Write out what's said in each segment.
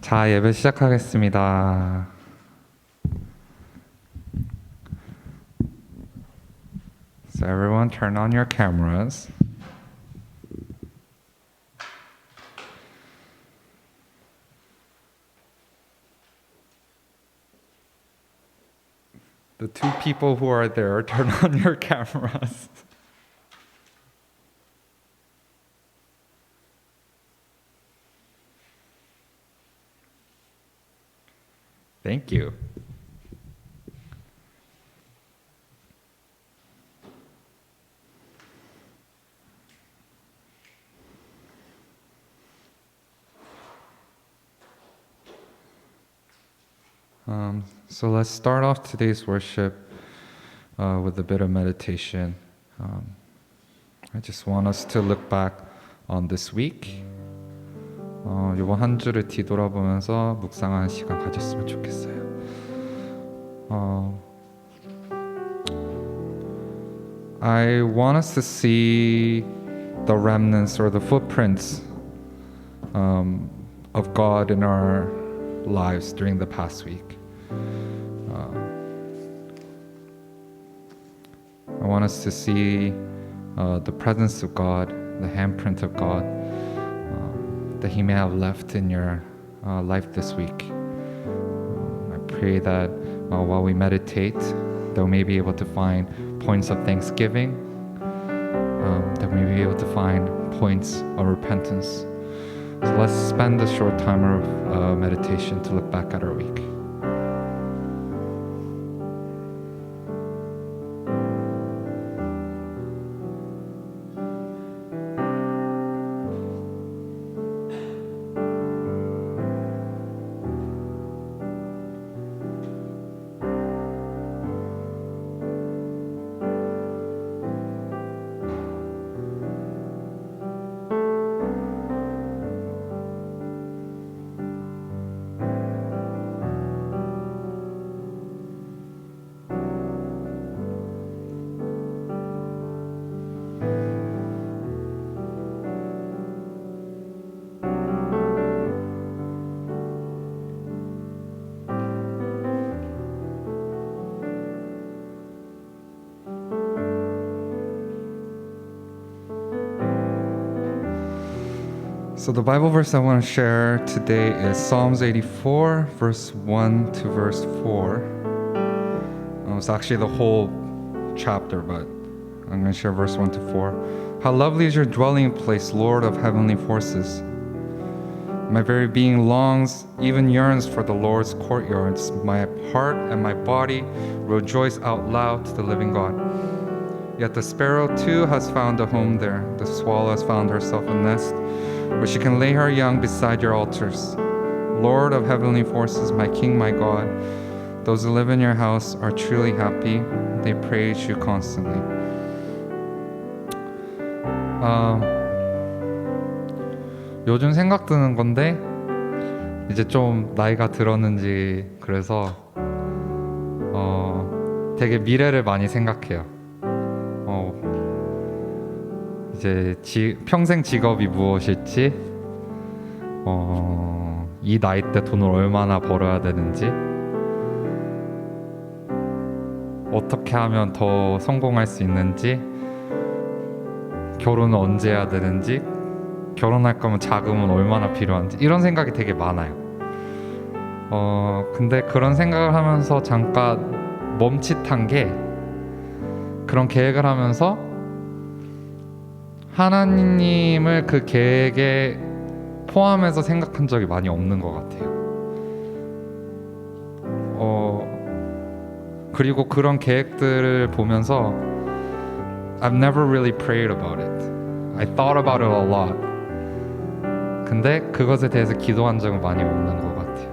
자, 예배 시작하겠습니다. So everyone turn on your cameras. The two people who are there, turn on your cameras. Thank you. So let's start off today's worship with a bit of meditation. I just want us to look back on this week. 이번 한 주를 뒤돌아보면서 묵상하는 시간 가졌으면 좋겠어요. I want us to see the remnants or the footprints of God in our lives during the past week. I want us to see the presence of God, the handprint of God that He may have left in your life this week. I pray that while we meditate, that we may be able to find points of thanksgiving, that we may be able to find points of repentance. So let's spend a short time of meditation to look back at our week. So the Bible verse I want to share today is Psalms 84, verse 1 to verse 4. It's actually the whole chapter, but I'm going to share verse 1 to 4. How lovely is your dwelling place, Lord of heavenly forces. My very being longs, even yearns for the Lord's courtyards. My heart and my body rejoice out loud to the living God. Yet the sparrow too has found a home there. The swallow has found herself a nest where she can lay her young beside your altars. Lord of heavenly forces, my King, my God, those who live in your house are truly happy. They praise you constantly. 요즘 생각 드는 건데 이제 좀 나이가 들었는지 그래서 되게 미래를 많이 생각해요. 이제 평생 직업이 무엇일지, 이 나이 때 돈을 얼마나 벌어야 되는지, 어떻게 하면 더 성공할 수 있는지, 결혼은 언제 해야 되는지, 결혼할 거면 자금은 얼마나 필요한지 이런 생각이 되게 많아요. 근데 그런 생각을 하면서 잠깐 멈칫한 게 그런 계획을 하면서 하나님을 그 계획에 포함해서 생각한 적이 많이 없는 것 같아요. 그리고 그런 계획들을 보면서 I've never really prayed about it. I thought about it a lot. 근데 그것에 대해서 기도한 적은 많이 없는 것 같아요.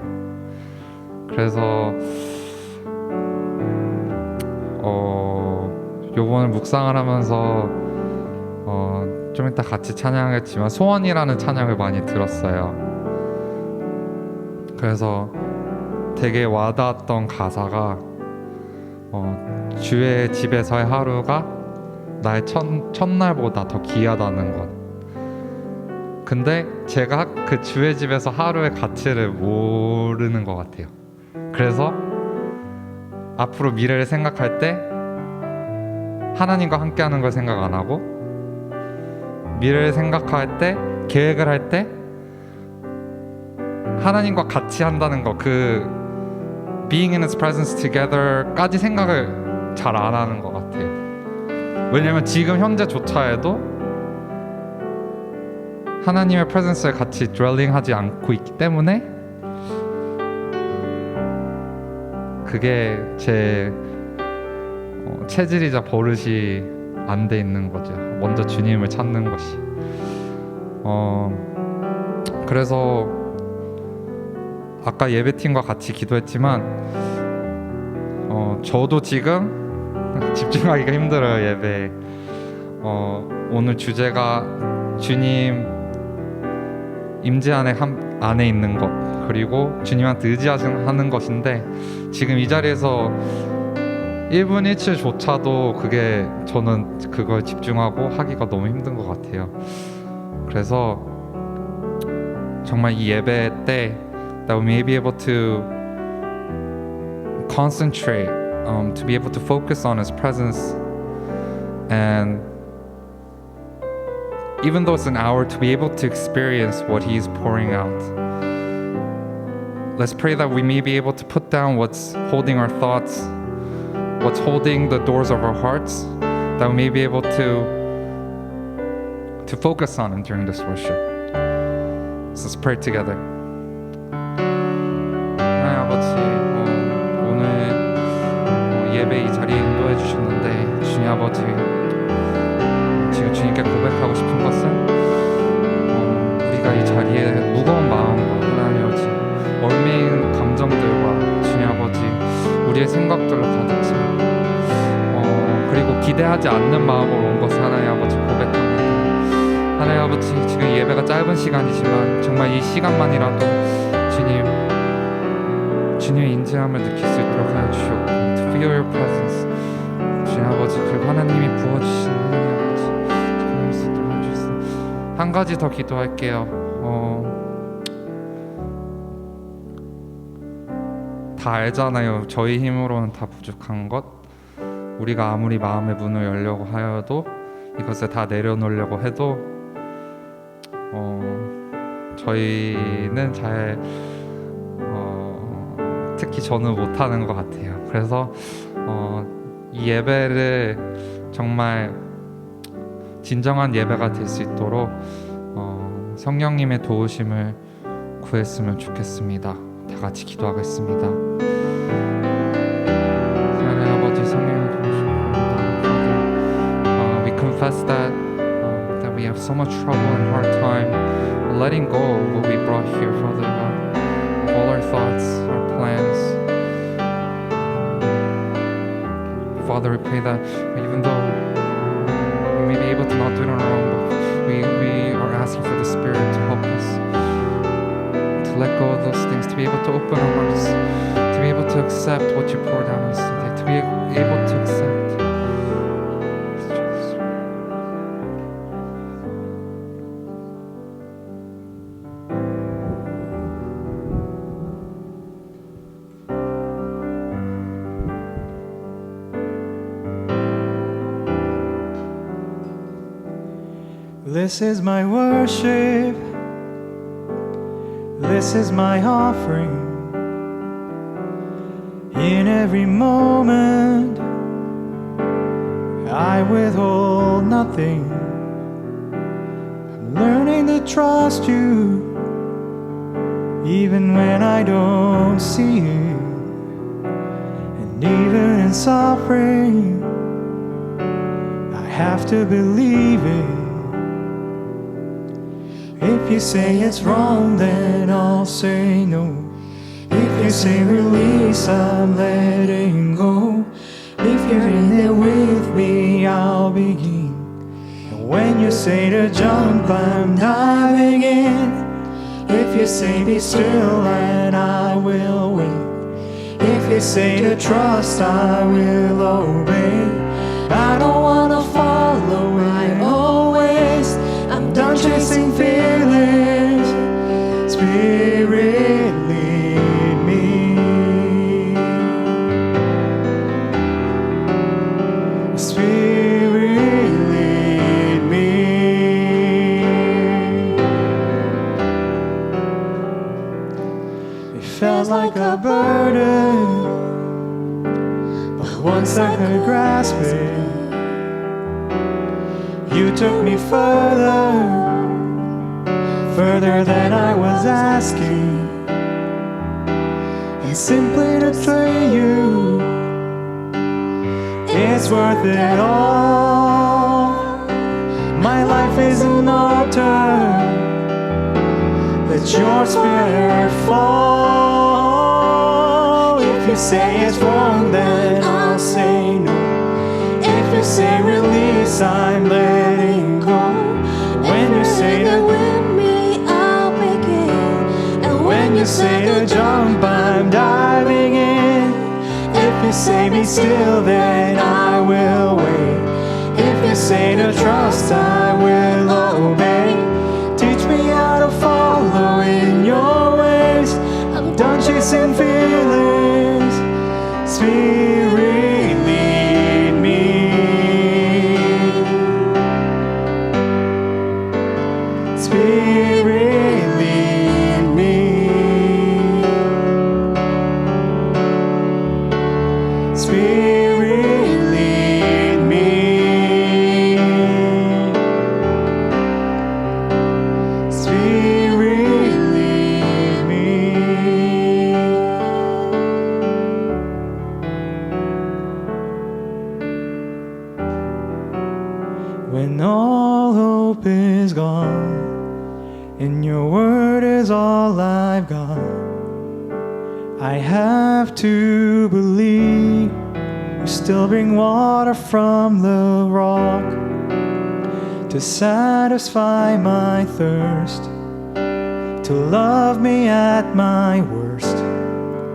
그래서 요번에 묵상을 하면서 좀 이따 같이 찬양하겠지만 소원이라는 찬양을 많이 들었어요. 그래서 되게 와닿았던 가사가 주의 집에서의 하루가 나의 첫날보다 더 귀하다는 것. 근데 제가 그 주의 집에서 하루의 가치를 모르는 것 같아요. 그래서 앞으로 미래를 생각할 때 하나님과 함께하는 걸 생각 안 하고, 미래를 생각할 때, 계획을 할 때 하나님과 같이 한다는 거, 그 being in His presence together까지 생각을 잘 안 하는 것 같아요. 왜냐면 지금 현재조차에도 하나님의 presence에 같이 dwelling하지 않고 있기 때문에 그게 제 체질이자 버릇이 안 돼 있는 거죠. 먼저 주님을 찾는 것이. 그래서 아까 예배팀과 같이 기도했지만 저도 지금 집중하기가 힘들어요, 예배에. 오늘 주제가 주님 임재 안에 있는 것, 그리고 주님한테 의지하는 것인데, 지금 이 자리에서 1분 1초조차도 그게 저는 그걸 집중하고 하기가 너무 힘든 것 같아요. 그래서 정말 이 예배 때 that we may be able to concentrate, to be able to focus on His presence, and even though it's an hour, to be able to experience what He's pouring out. Let's pray that we may be able to put down what's holding our thoughts, what's holding the doors of our hearts, that we may be able to focus on during this worship. So let's pray together. 하나님 아버지, 오늘 예배 이 자리에 인도해 주셨는데, 주님 아버지, 지금 주님께 고백하고 싶은 것은 우리가 이 자리에 무거운 마음과 하나님 아버지, 얽매인 감정들과 주님 아버지, 우리의 생각들로 가득 차 그리고 기대하지 않는 마음으로 온 것을 하나님 아버지 고백합니다. 하나님 아버지, 지금 예배가 짧은 시간이지만 정말 이 시간만이라도 주님의 인재함을 느낄 수 있도록 하여 주시옵고, to feel your presence, 주님 아버지, 그리고 하나님이 부어주신 하나님 아버지 그럴 수 있도록 해주세요. 한 가지 더 기도할게요. 다 알잖아요. 저희 힘으로는 다 부족한 것. 우리가 아무리 마음의 문을 열려고 하여도, 이것을 다 내려놓으려고 해도 저희는 잘 특히 저는 못하는 것 같아요. 그래서 이 예배를 정말 진정한 예배가 될 수 있도록 성령님의 도우심을 구했으면 좋겠습니다. 다 같이 기도하겠습니다. 하나님 아버지, 성령의 도우심을 구합니다. We confess that we have so much trouble and hard time letting go of what we brought here, Father God, of all our thoughts, our plans. Father, we pray that even though we may be able to not do it on our own, but we are asking for the Spirit to help us to let go of those things, to be able to open our hearts, to be able to accept what you poured down on us today, to be able to accept. This is my worship, this is my offering. In every moment, I withhold nothing. I'm learning to trust you, even when I don't see you. And even in suffering, I have to believe it. If you say it's wrong, then I'll say no. If you say release, I'm letting go. If you're in there with me, I'll begin. And when you say to jump, I'm diving in. If you say be still, and I will wait. If you say to trust, I will obey. I don't wanna follow, I always. I'm done chasing feelings. felt like a burden, but once I could grasp it, you took me further than I was asking. And simply to trade you, it's worth it all. My life is an altar. Let your spirit fall. If you say it's wrong, then I'll say no. If you say release, I'm letting go. When you say that with me, I'll begin. And when you say to jump, I'm diving in. If you say be still, then I will wait. If you say to trust, I will obey. Teach me how to follow in your ways. I'm done chasing feelings. Spirit, lead me. Spirit, lead me. Spirit, lead me. Spirit, lead me. When all hope is gone and your word is all I've got, I have to believe you still bring water from the rock to satisfy my thirst, to love me at my worst.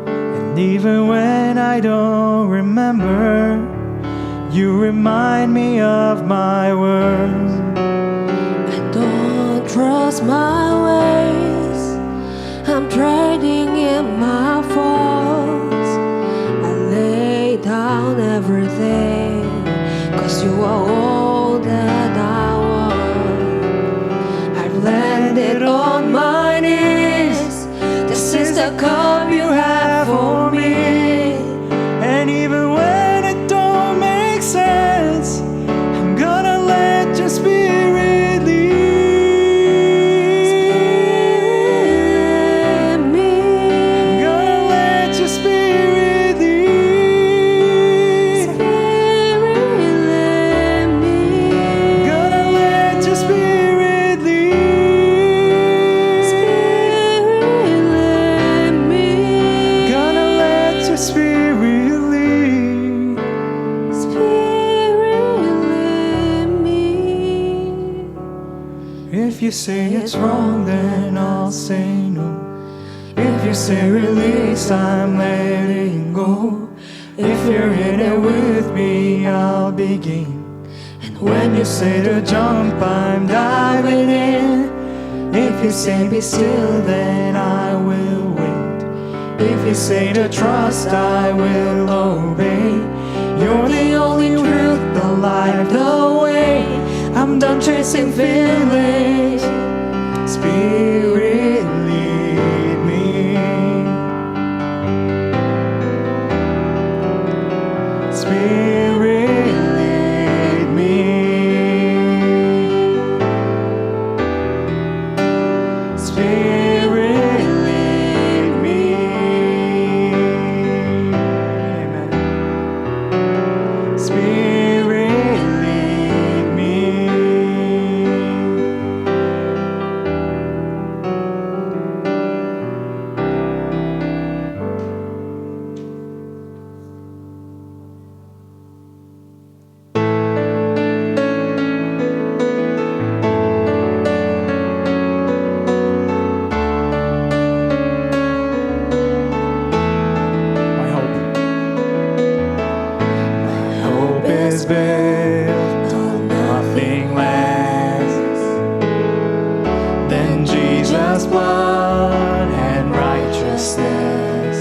And even when I don't remember, you remind me of my words. I don't trust my ways. I'm trading in my faults. I lay down everything, 'cause you are all that I want. I've landed on my knees. This is the cup you have for me. And even when it don't make sense, I'm gonna let your spirit lead. Spirit, me. I'm gonna let your spirit lead. Spirit, let me. Gonna let your spirit lead. Spirit, let me. Gonna let your spirit lead. Spirit, let me. If you say it's wrong, then I'll say no. If you say release, I'm letting go. If you're in it with me, I'll begin. And when you say to jump, I'm diving in. If you say be still, then I will wait. If you say to trust, I will obey. You're the only truth, the light, the way. I'm done chasing feelings. Spirit, lead me. Spirit, lead me. Spirit, lead me. Amen. Spirit, lead me. My hope is built on nothing less than Jesus' blood and righteousness.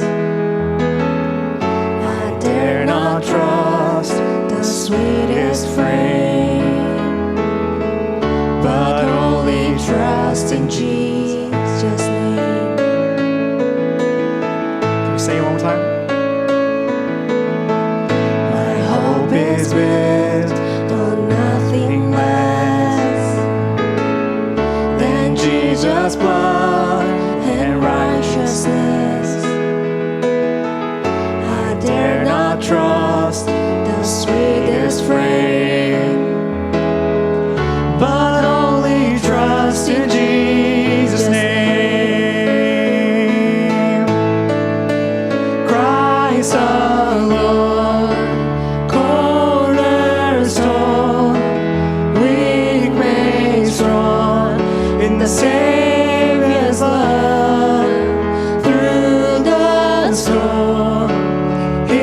I dare not trust the sweetest frame, but only trust in Jesus' name. say it one more time? My hope is built on nothing less than Jesus' blood and righteousness. I dare not trust The sweetest frame, but only trust in Jesus' name. Christ alone, cornerstone, weak made strong in the Savior's love. Through the storm, He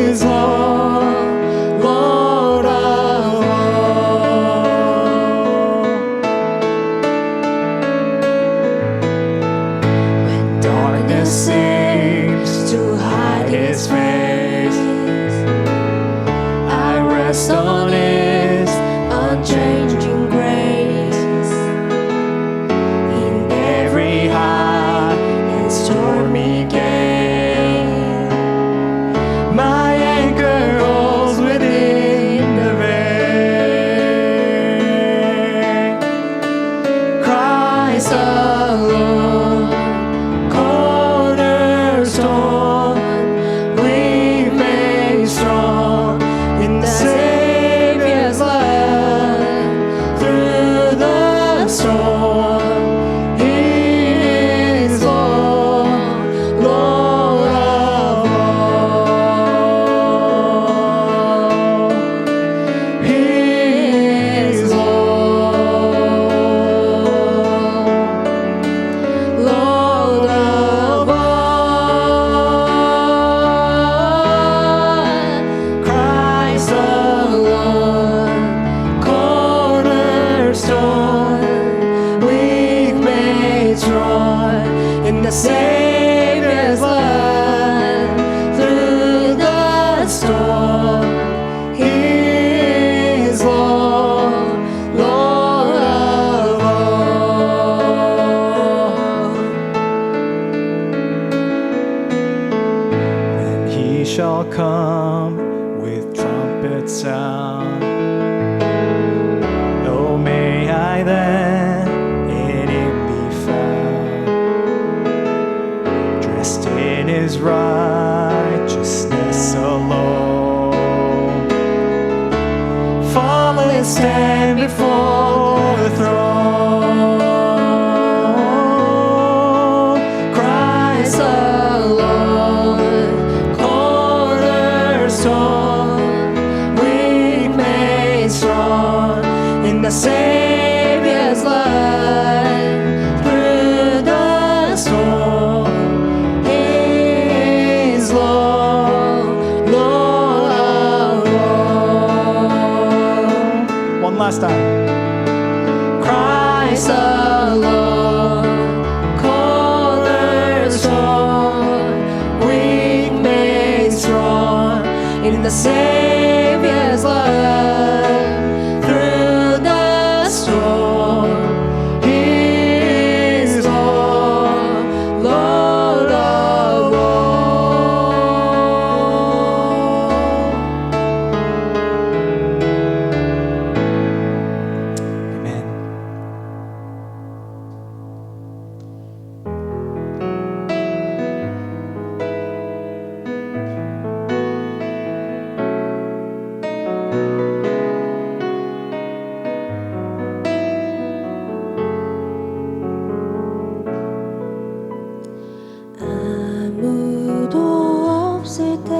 is Lord, Lord of all. When darkness seems to hide His face, I rest on His unchanging grace. in every high and stormy gale. My anchor holds within the veil. Christ alone, cornerstone, weak made strong in the Savior's love. Through the storm, He is Lord, Lord of all. He is Lord, Lord of all. Christ alone, cornerstone, weak made strong in the Savior's love. Through the storm, He is Lord, Lord of all. Then He shall come with trumpet sound. Oh, may I then in Him be found, dressed in His righteousness alone, faultless stand before the throne. Christ alone, cornerstone, weak made strong in the Savior's love. Through the storm, He is Lord, Lord of all. One last time. Christ alone, cornerstone, weak made strong in the Savior's love. Through the storm, He is Lord, Lord of all. Amen. 아무도 없을 때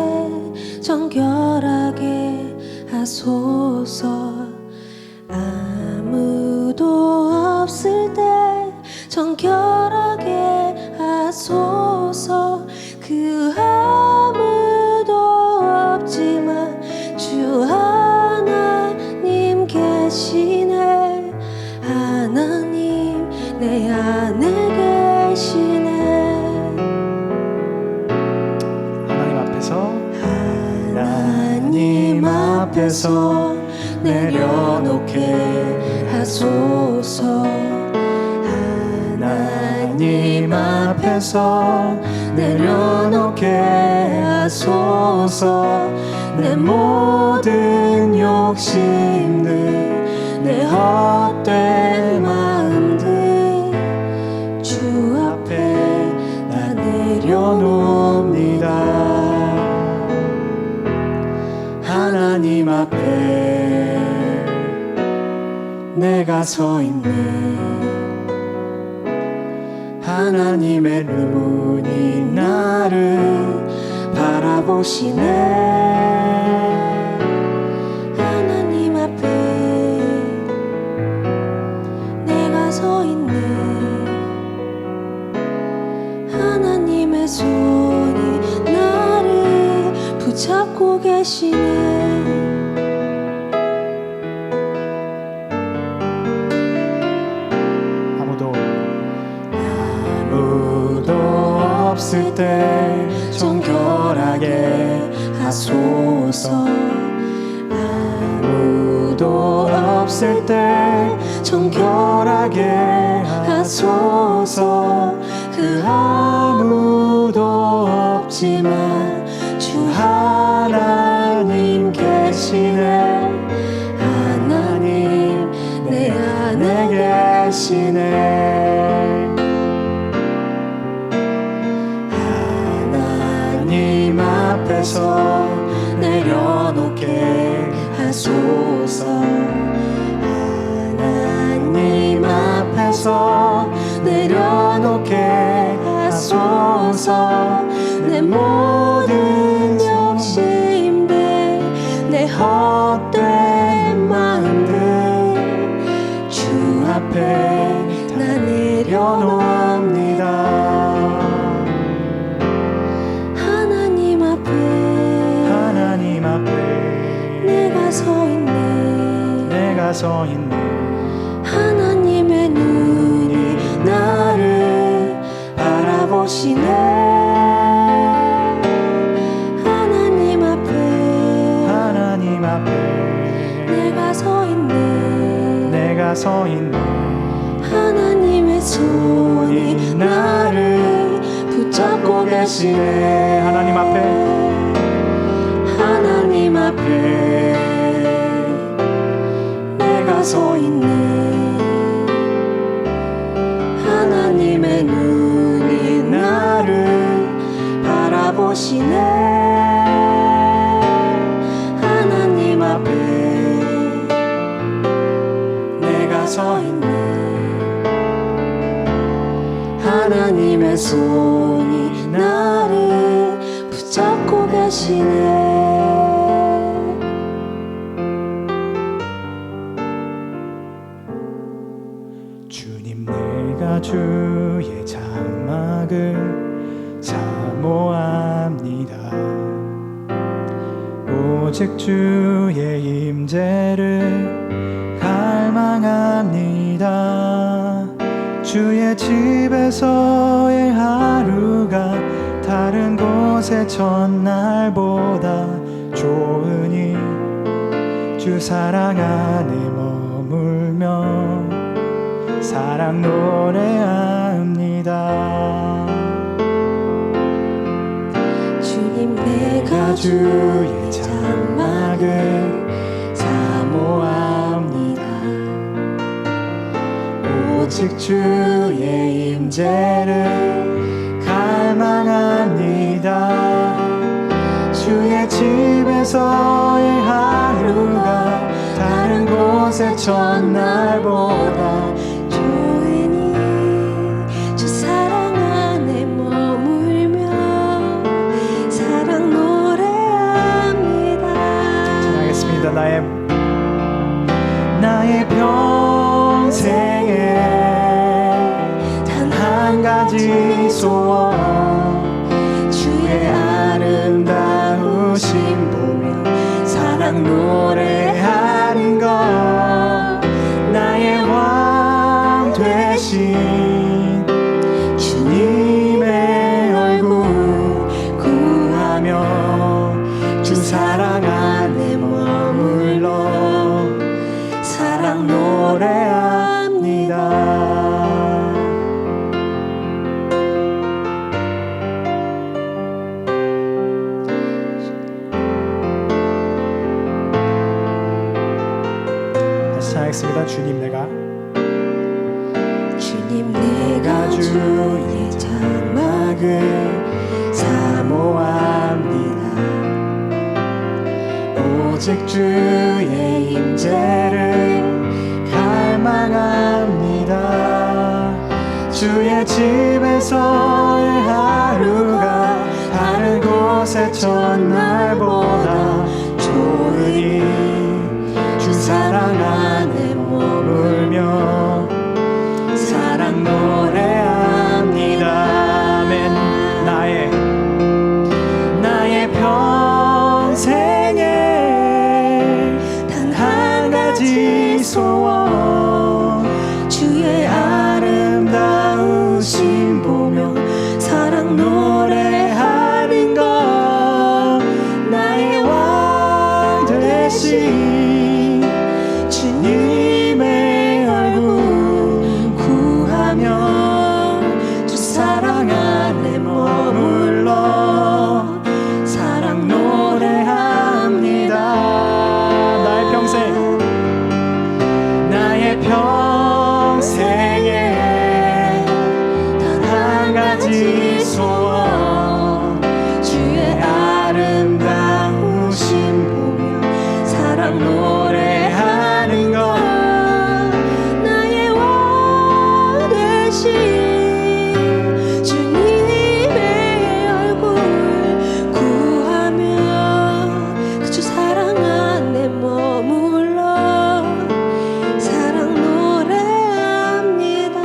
정결하게 하소서. 아무도 없을 때 정결하게 하소서. 그 아무도 없지만 주 하나님 계시네. 하나님 내 안에 계시네. 하나님 앞에서 내려놓게 하소서. 하나님 앞에서 앞에서 내려놓게 하소서. 내 모든 욕심들, 내 헛된 마음들 주 앞에 나 내려놓습니다. 하나님 앞에 내가 서 있네. 하나님의 눈이 나를 바라보시네. 하나님 앞에 내가 서 있네. 하나님의 손이 나를 붙잡고 계시네. 아무도 없을 때 정결하게 하소서. 아무도 없을 때 정결하게 하소서. 그 아무도 없지만 주 하나님 계시네. 하나님 내 안에 계시네. 하나님 앞에서 내려놓게 하소서. 하나님 앞에서 내려놓게 하소서. 내 모든 욕심들, 내 헛된 마음들 주 앞에 나 내려놓습니다. 하나님 앞에 하나님 앞에 내가 서 있네. 내가 서 있네. 하나님의 눈이 나를 바라보시네. 하나님 앞에 하나님 앞에 내가 서 있네. 내가 서 있네. 하나님의 손이 나를 붙잡고 계시네. 하나님 앞에 하나님 앞에 내가 서 있네. 하나님의 눈이 나를 바라보시네. 하나님 앞에 내가 서 있네. 하나님의 손이 나를 붙잡고 계시네. 주님 내가 주의 장막을 사모합니다. 오직 주의 임재를 갈망합니다. 주의 집에서의 하루가 다른 곳의 첫날보다 좋으니 주 사랑 안에 머물며 사랑 노래합니다. 주님 내가 주의 장막을 사모합니다. 오직 주의 임재를 갈망합니다. 주의 집에서의 하루가 다른 곳의 첫날보다 좋으니 주 사랑 안에 머물며 사랑 노래합니다. 찬양하겠습니다. 나의 평생에 단 한 가지 소원, 주의 아름다우심 보며 사랑 노래하는 것. 하겠습니다. 주님 내가 내가 주의 장막을 사모합니다. 오직 주의 임재를 갈망합니다. 주의 집에서의 하루가 다른 곳의 첫날보다 좋으니 주 사랑 안에 머물며 사랑 노래합니다. 아멘. 나의 평생에 단 한 가지 소원 주의 아름다우신 보며 사랑 노래하는 것 나의 왕 되신 주님의 얼굴 구하며 주 사랑 안에 머물러 사랑 노래합니다. 나의 평생에 단 한 가지 소원 주의 아름다우신 보며 사랑 노래하는 것 나의 왕 되신 주님의 얼굴 구하며 주 사랑 안에 머물러 사랑 노래합니다.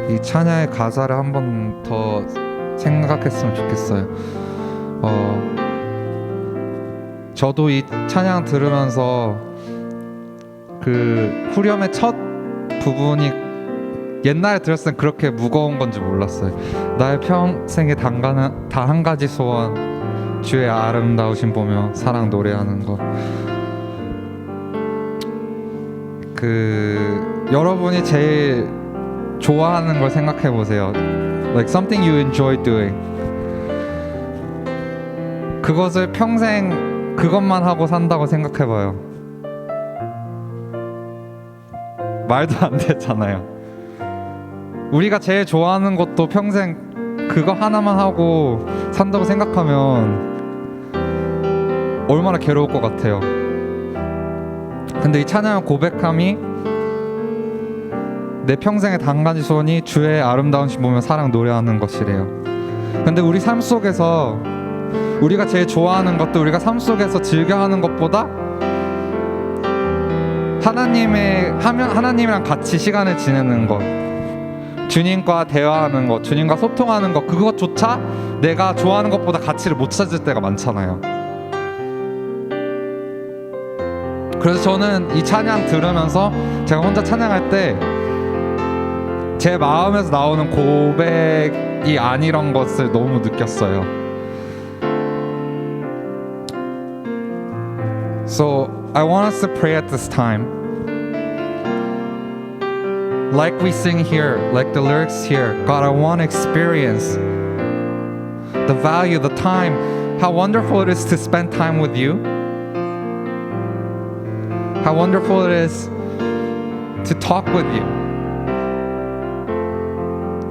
이 찬양의 가사를 한 번 더 생각했으면 좋겠어요. 저도 이 찬양 들으면서 그 후렴의 첫 부분이 옛날에 들었을 땐 그렇게 무거운 건지 몰랐어요. 나의 평생에 단 한 가지 소원 주의 아름다우신 보며 사랑 노래하는 것. 여러분이 제일 좋아하는 걸 생각해 보세요. Like something you enjoy doing. 그것을 평생 그것만 하고 산다고 생각해 봐요. 말도 안 되잖아요. 우리가 제일 좋아하는 것도 평생 그거 하나만 하고 산다고 생각하면 얼마나 괴로울 것 같아요. 근데 이 찬양의 고백함이 내 평생의 단 가지 소원이 주의 아름다우신 보며 사랑 노래하는 것이래요. 근데 우리 삶 속에서 우리가 제일 좋아하는 것도 우리가 삶 속에서 즐겨하는 것보다 하나님이랑 같이 시간을 지내는 것, 주님과 대화하는 것, 주님과 소통하는 것, 그것조차 내가 좋아하는 것보다 가치를 못 찾을 때가 많잖아요. 그래서 저는 이 찬양 들으면서 제가 혼자 찬양할 때 제 마음에서 나오는 고백이 아니란 것을 너무 느꼈어요. So I want us to pray at this time. Like we sing here, like the lyrics here, God, I want to experience the value, the time, how wonderful it is to spend time with you. How wonderful it is to talk with you.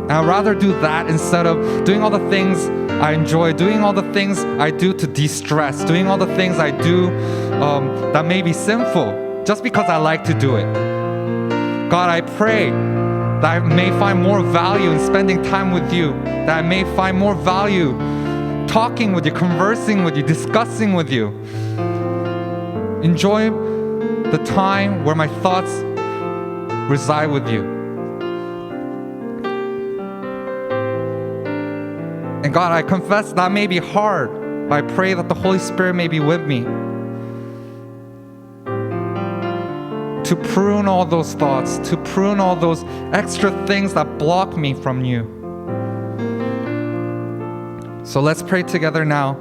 I'd rather do that instead of doing all the things I enjoy, doing all the things I do to de-stress, doing all the things I do that may be sinful just because I like to do it. God, I pray that I may find more value in spending time with you, that I may find more value talking with you, conversing with you, discussing with you. Enjoy the time where my thoughts reside with you. And God, I confess that may be hard, but I pray that the Holy Spirit may be with me to prune all those thoughts, to prune all those extra things that block me from you. So let's pray together now.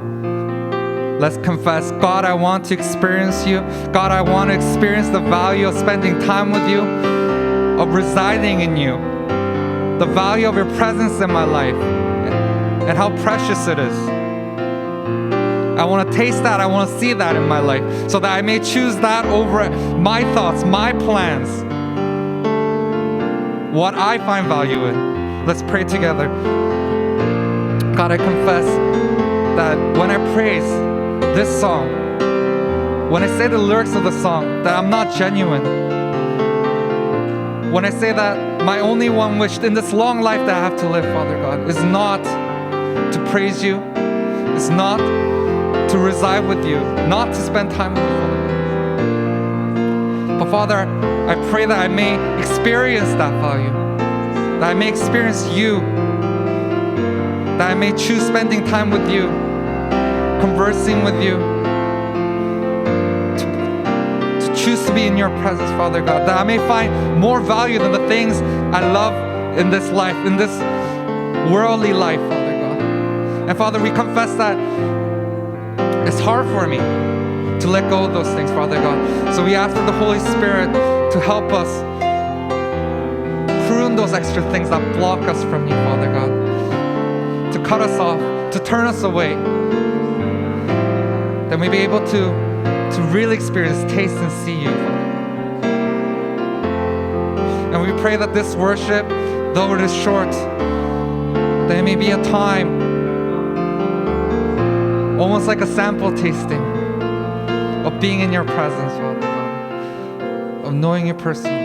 Let's confess, God, I want to experience you. God, I want to experience the value of spending time with you, of residing in you, the value of your presence in my life, and how precious it is. I want to taste that. I want to see that in my life so that I may choose that over my thoughts, my plans, what I find value in. Let's pray together. God, I confess that when I praise this song, when I say the lyrics of the song, that I'm not genuine. When I say that my only one wish in this long life that I have to live, Father God, is not to praise you, is not to reside with you, not to spend time with you, Father. But Father, I pray that I may experience that value, that I may experience you, that I may choose spending time with you, conversing with you, to choose to be in your presence, Father God, that I may find more value than the things I love in this life, in this worldly life, Father God. And Father, we confess that it's hard for me to let go of those things, Father God. So we ask for the Holy Spirit to help us prune those extra things that block us from you, Father God, to cut us off, to turn us away, that we be able to really experience, taste, and see you, Father God. And we pray that this worship, though it is short, that it may be a time almost like a sample tasting of being in your presence, Father God, of knowing you personally.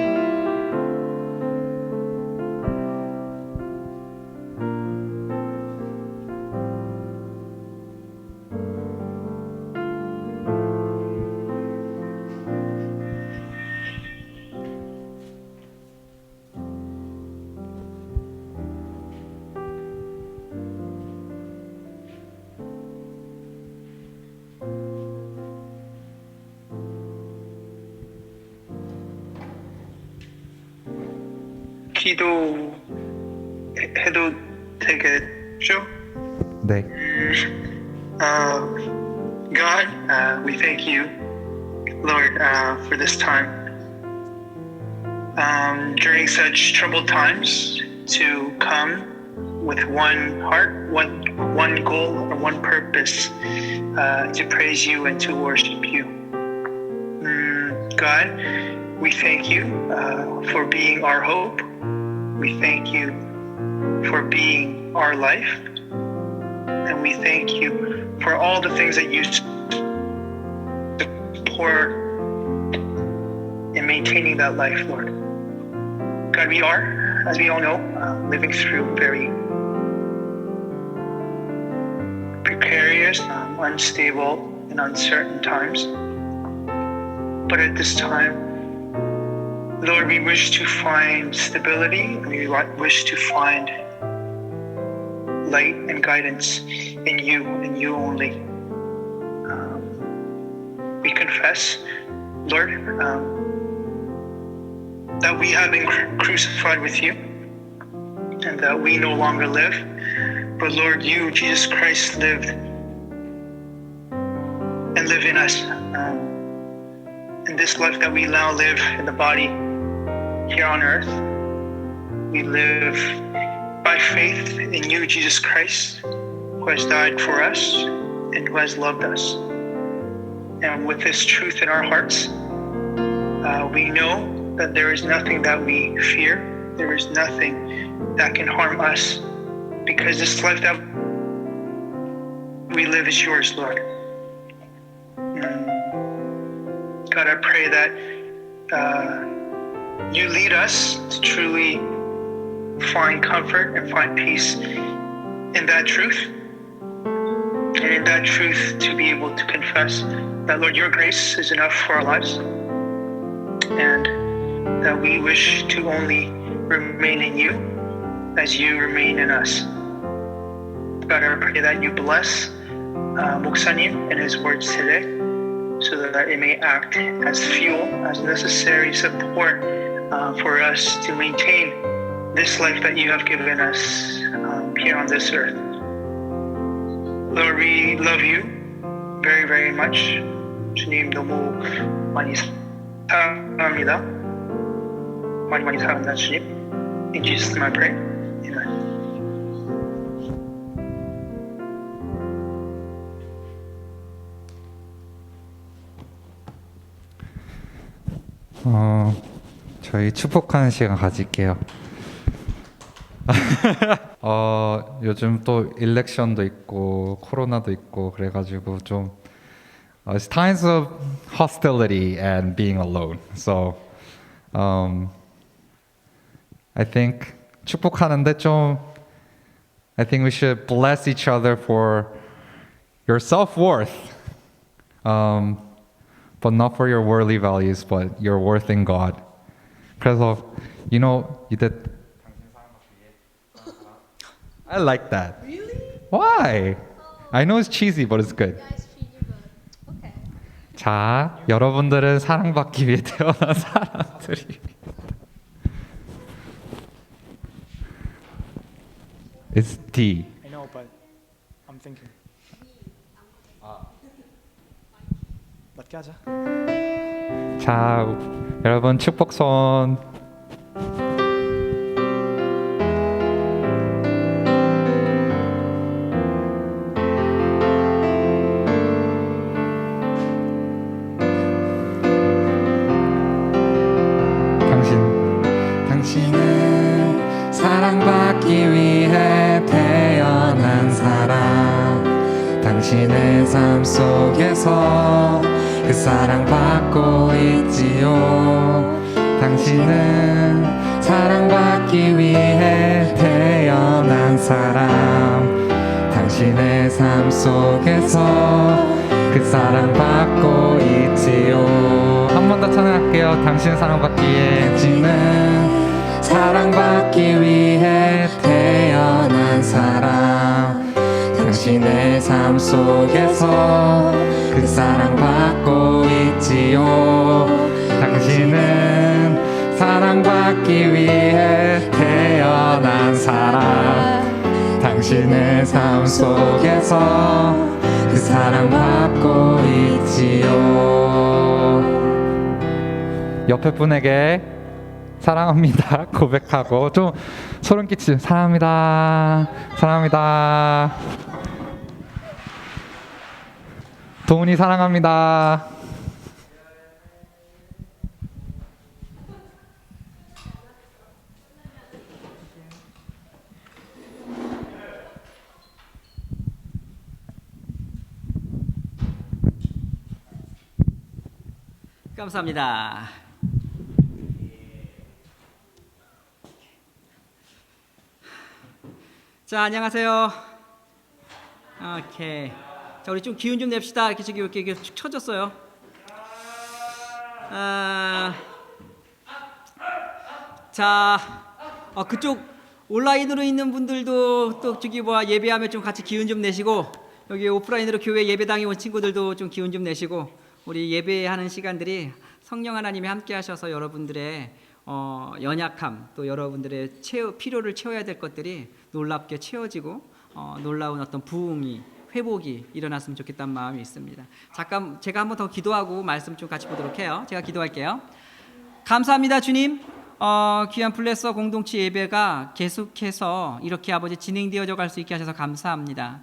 기도해도 되겠죠? 네. God, we thank you, Lord, for this time. During such troubled times, to come with one heart, one goal, or one purpose, to praise you and to worship you. God, we thank you for being our hope. We thank you for being our life. And we thank you for all the things that you support in maintaining that life, Lord. God, we are, as we all know, living through very precarious, unstable, and uncertain times. But at this time, Lord, we wish to find stability, and we wish to find light and guidance in you and you only. We confess, Lord, that we have been crucified with you and that we no longer live, but Lord, you, Jesus Christ, lived and live in us. In this life that we now live in the body here on earth, we live by faith in you, Jesus Christ, who has died for us and who has loved us. And with this truth in our hearts, we know that there is nothing that we fear. There is nothing that can harm us, because this life that we live is yours, Lord. God, I pray that you lead us to truly find comfort and find peace in that truth, and in that truth to be able to confess that, Lord, your grace is enough for our lives, and that we wish to only remain in you as you remain in us. God, I pray that you bless 목사님 and his words today, so that it may act as fuel, as necessary support for us to maintain this life that you have given us here on this earth. Lord, we love you very, very much. 주님 너무 많이 사랑합니다. 많이 많이 사랑합니다, 주님. In Jesus' name I pray. Amen. 저희 축복하는 시간 가질게요. 요즘 또 일렉션도 있고 코로나도 있고 그래가지고 좀 it's times of hostility and being alone. So I think 축복하는데 좀 I think we should bless each other for your self-worth. But not for your worldly values, but your worth in God. 그래서 you know you did. I like that. Really? Why? I know it's cheesy, but it's good. Okay. 자, 여러분들은 사랑받기 위해 태어난 사람들이. It's D. I know, but I'm thinking. 맞게 하자. 자, 여러분 축복선. 당신은 사랑받기 위해 태어난 사람. 당신의 삶 속에서 그 사랑받고 있지요. 당신은 사랑받기 위해 태어난 사람. 당신의 삶 속에서 그 사랑받고 있지요. 한 번 더 찬양할게요. 당신 사랑받기 위해. 당신은 사랑받기 위해 태어난 사람. 당신의 삶 속에서 그 사랑받고 있지요. 당신은 사랑받기 위해 태어난 사람. 당신의 삶 속에서 그 사랑받고 있지요. 옆에 분에게 사랑합니다 고백하고 좀 소름 끼치죠. 사랑합니다. 사랑합니다. 도훈이 사랑합니다. 감사합니다. 자, 안녕하세요. 오케이. 자, 우리 좀 기운 좀 냅시다. 이렇게 축 처졌어요. 자, 그쪽 온라인으로 있는 분들도 또 예배하면 좀 같이 기운 좀 내시고, 여기 오프라인으로 교회 예배당에 온 친구들도 좀 기운 좀 내시고, 우리 예배하는 시간들이 성령 하나님이 함께 하셔서 여러분들의 연약함, 또 여러분들의 필요를 채워야 될 것들이 놀랍게 채워지고 놀라운 어떤 부흥이, 회복이 일어났으면 좋겠다는 마음이 있습니다. 잠깐 제가 한번 더 기도하고 말씀 좀 같이 보도록 해요. 제가 기도할게요. 감사합니다, 주님. 귀한 블레서 공동체 예배가 계속해서 이렇게 아버지 진행되어져 갈 수 있게 하셔서 감사합니다.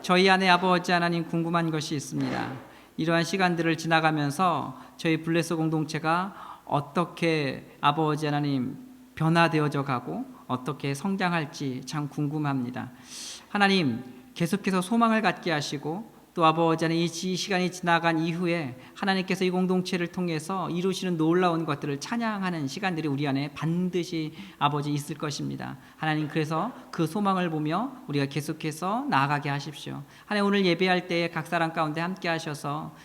저희 안에 아버지 하나님 궁금한 것이 있습니다. 이러한 시간들을 지나가면서 저희 블레서 공동체가 어떻게 아버지 하나님 변화되어져 가고 어떻게 성장할지 참 궁금합니다. 하나님 계속해서 소망을 갖게 하시고 또 아버지 하나님 이 시간이 지나간 이후에 하나님께서 이 공동체를 통해서 이루시는 놀라운 것들을 찬양하는 시간들이 우리 안에 반드시 아버지 있을 것입니다. 하나님 그래서 그 소망을 보며 우리가 계속해서 나아가게 하십시오. 하나님 오늘 예배할 때 각 사람 가운데 함께 하셔서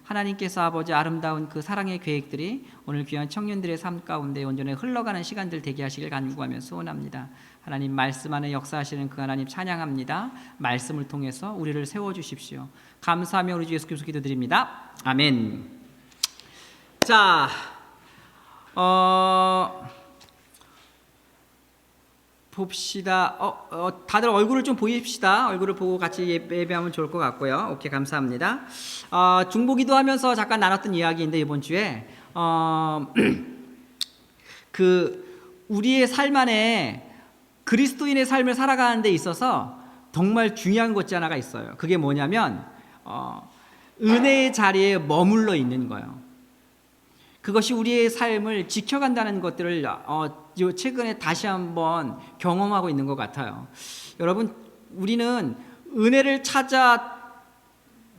하나님께서 아버지 아름다운 그 사랑의 계획들이 오늘 귀한 청년들의 삶 가운데 온전히 흘러가는 시간들 되게 하시길 간구하며 소원합니다. 하나님 말씀 안에 역사하시는 그 하나님 찬양합니다. 말씀을 통해서 우리를 세워주십시오. 감사하며 우리 주 예수 그리스도 기도드립니다. 아멘. 자, 봅시다. 다들 얼굴을 좀 보입시다. 얼굴을 보고 같이 예배하면 좋을 것 같고요. 오케이, 감사합니다. 중보기도 하면서 잠깐 나눴던 이야기인데 이번 주에 우리의 삶 안에 그리스도인의 삶을 살아가는 데 있어서 정말 중요한 것 하나가 있어요. 그게 뭐냐면 은혜의 자리에 머물러 있는 거예요. 그것이 우리의 삶을 지켜간다는 것들을 최근에 다시 한번 경험하고 있는 것 같아요. 여러분, 우리는 은혜를 찾아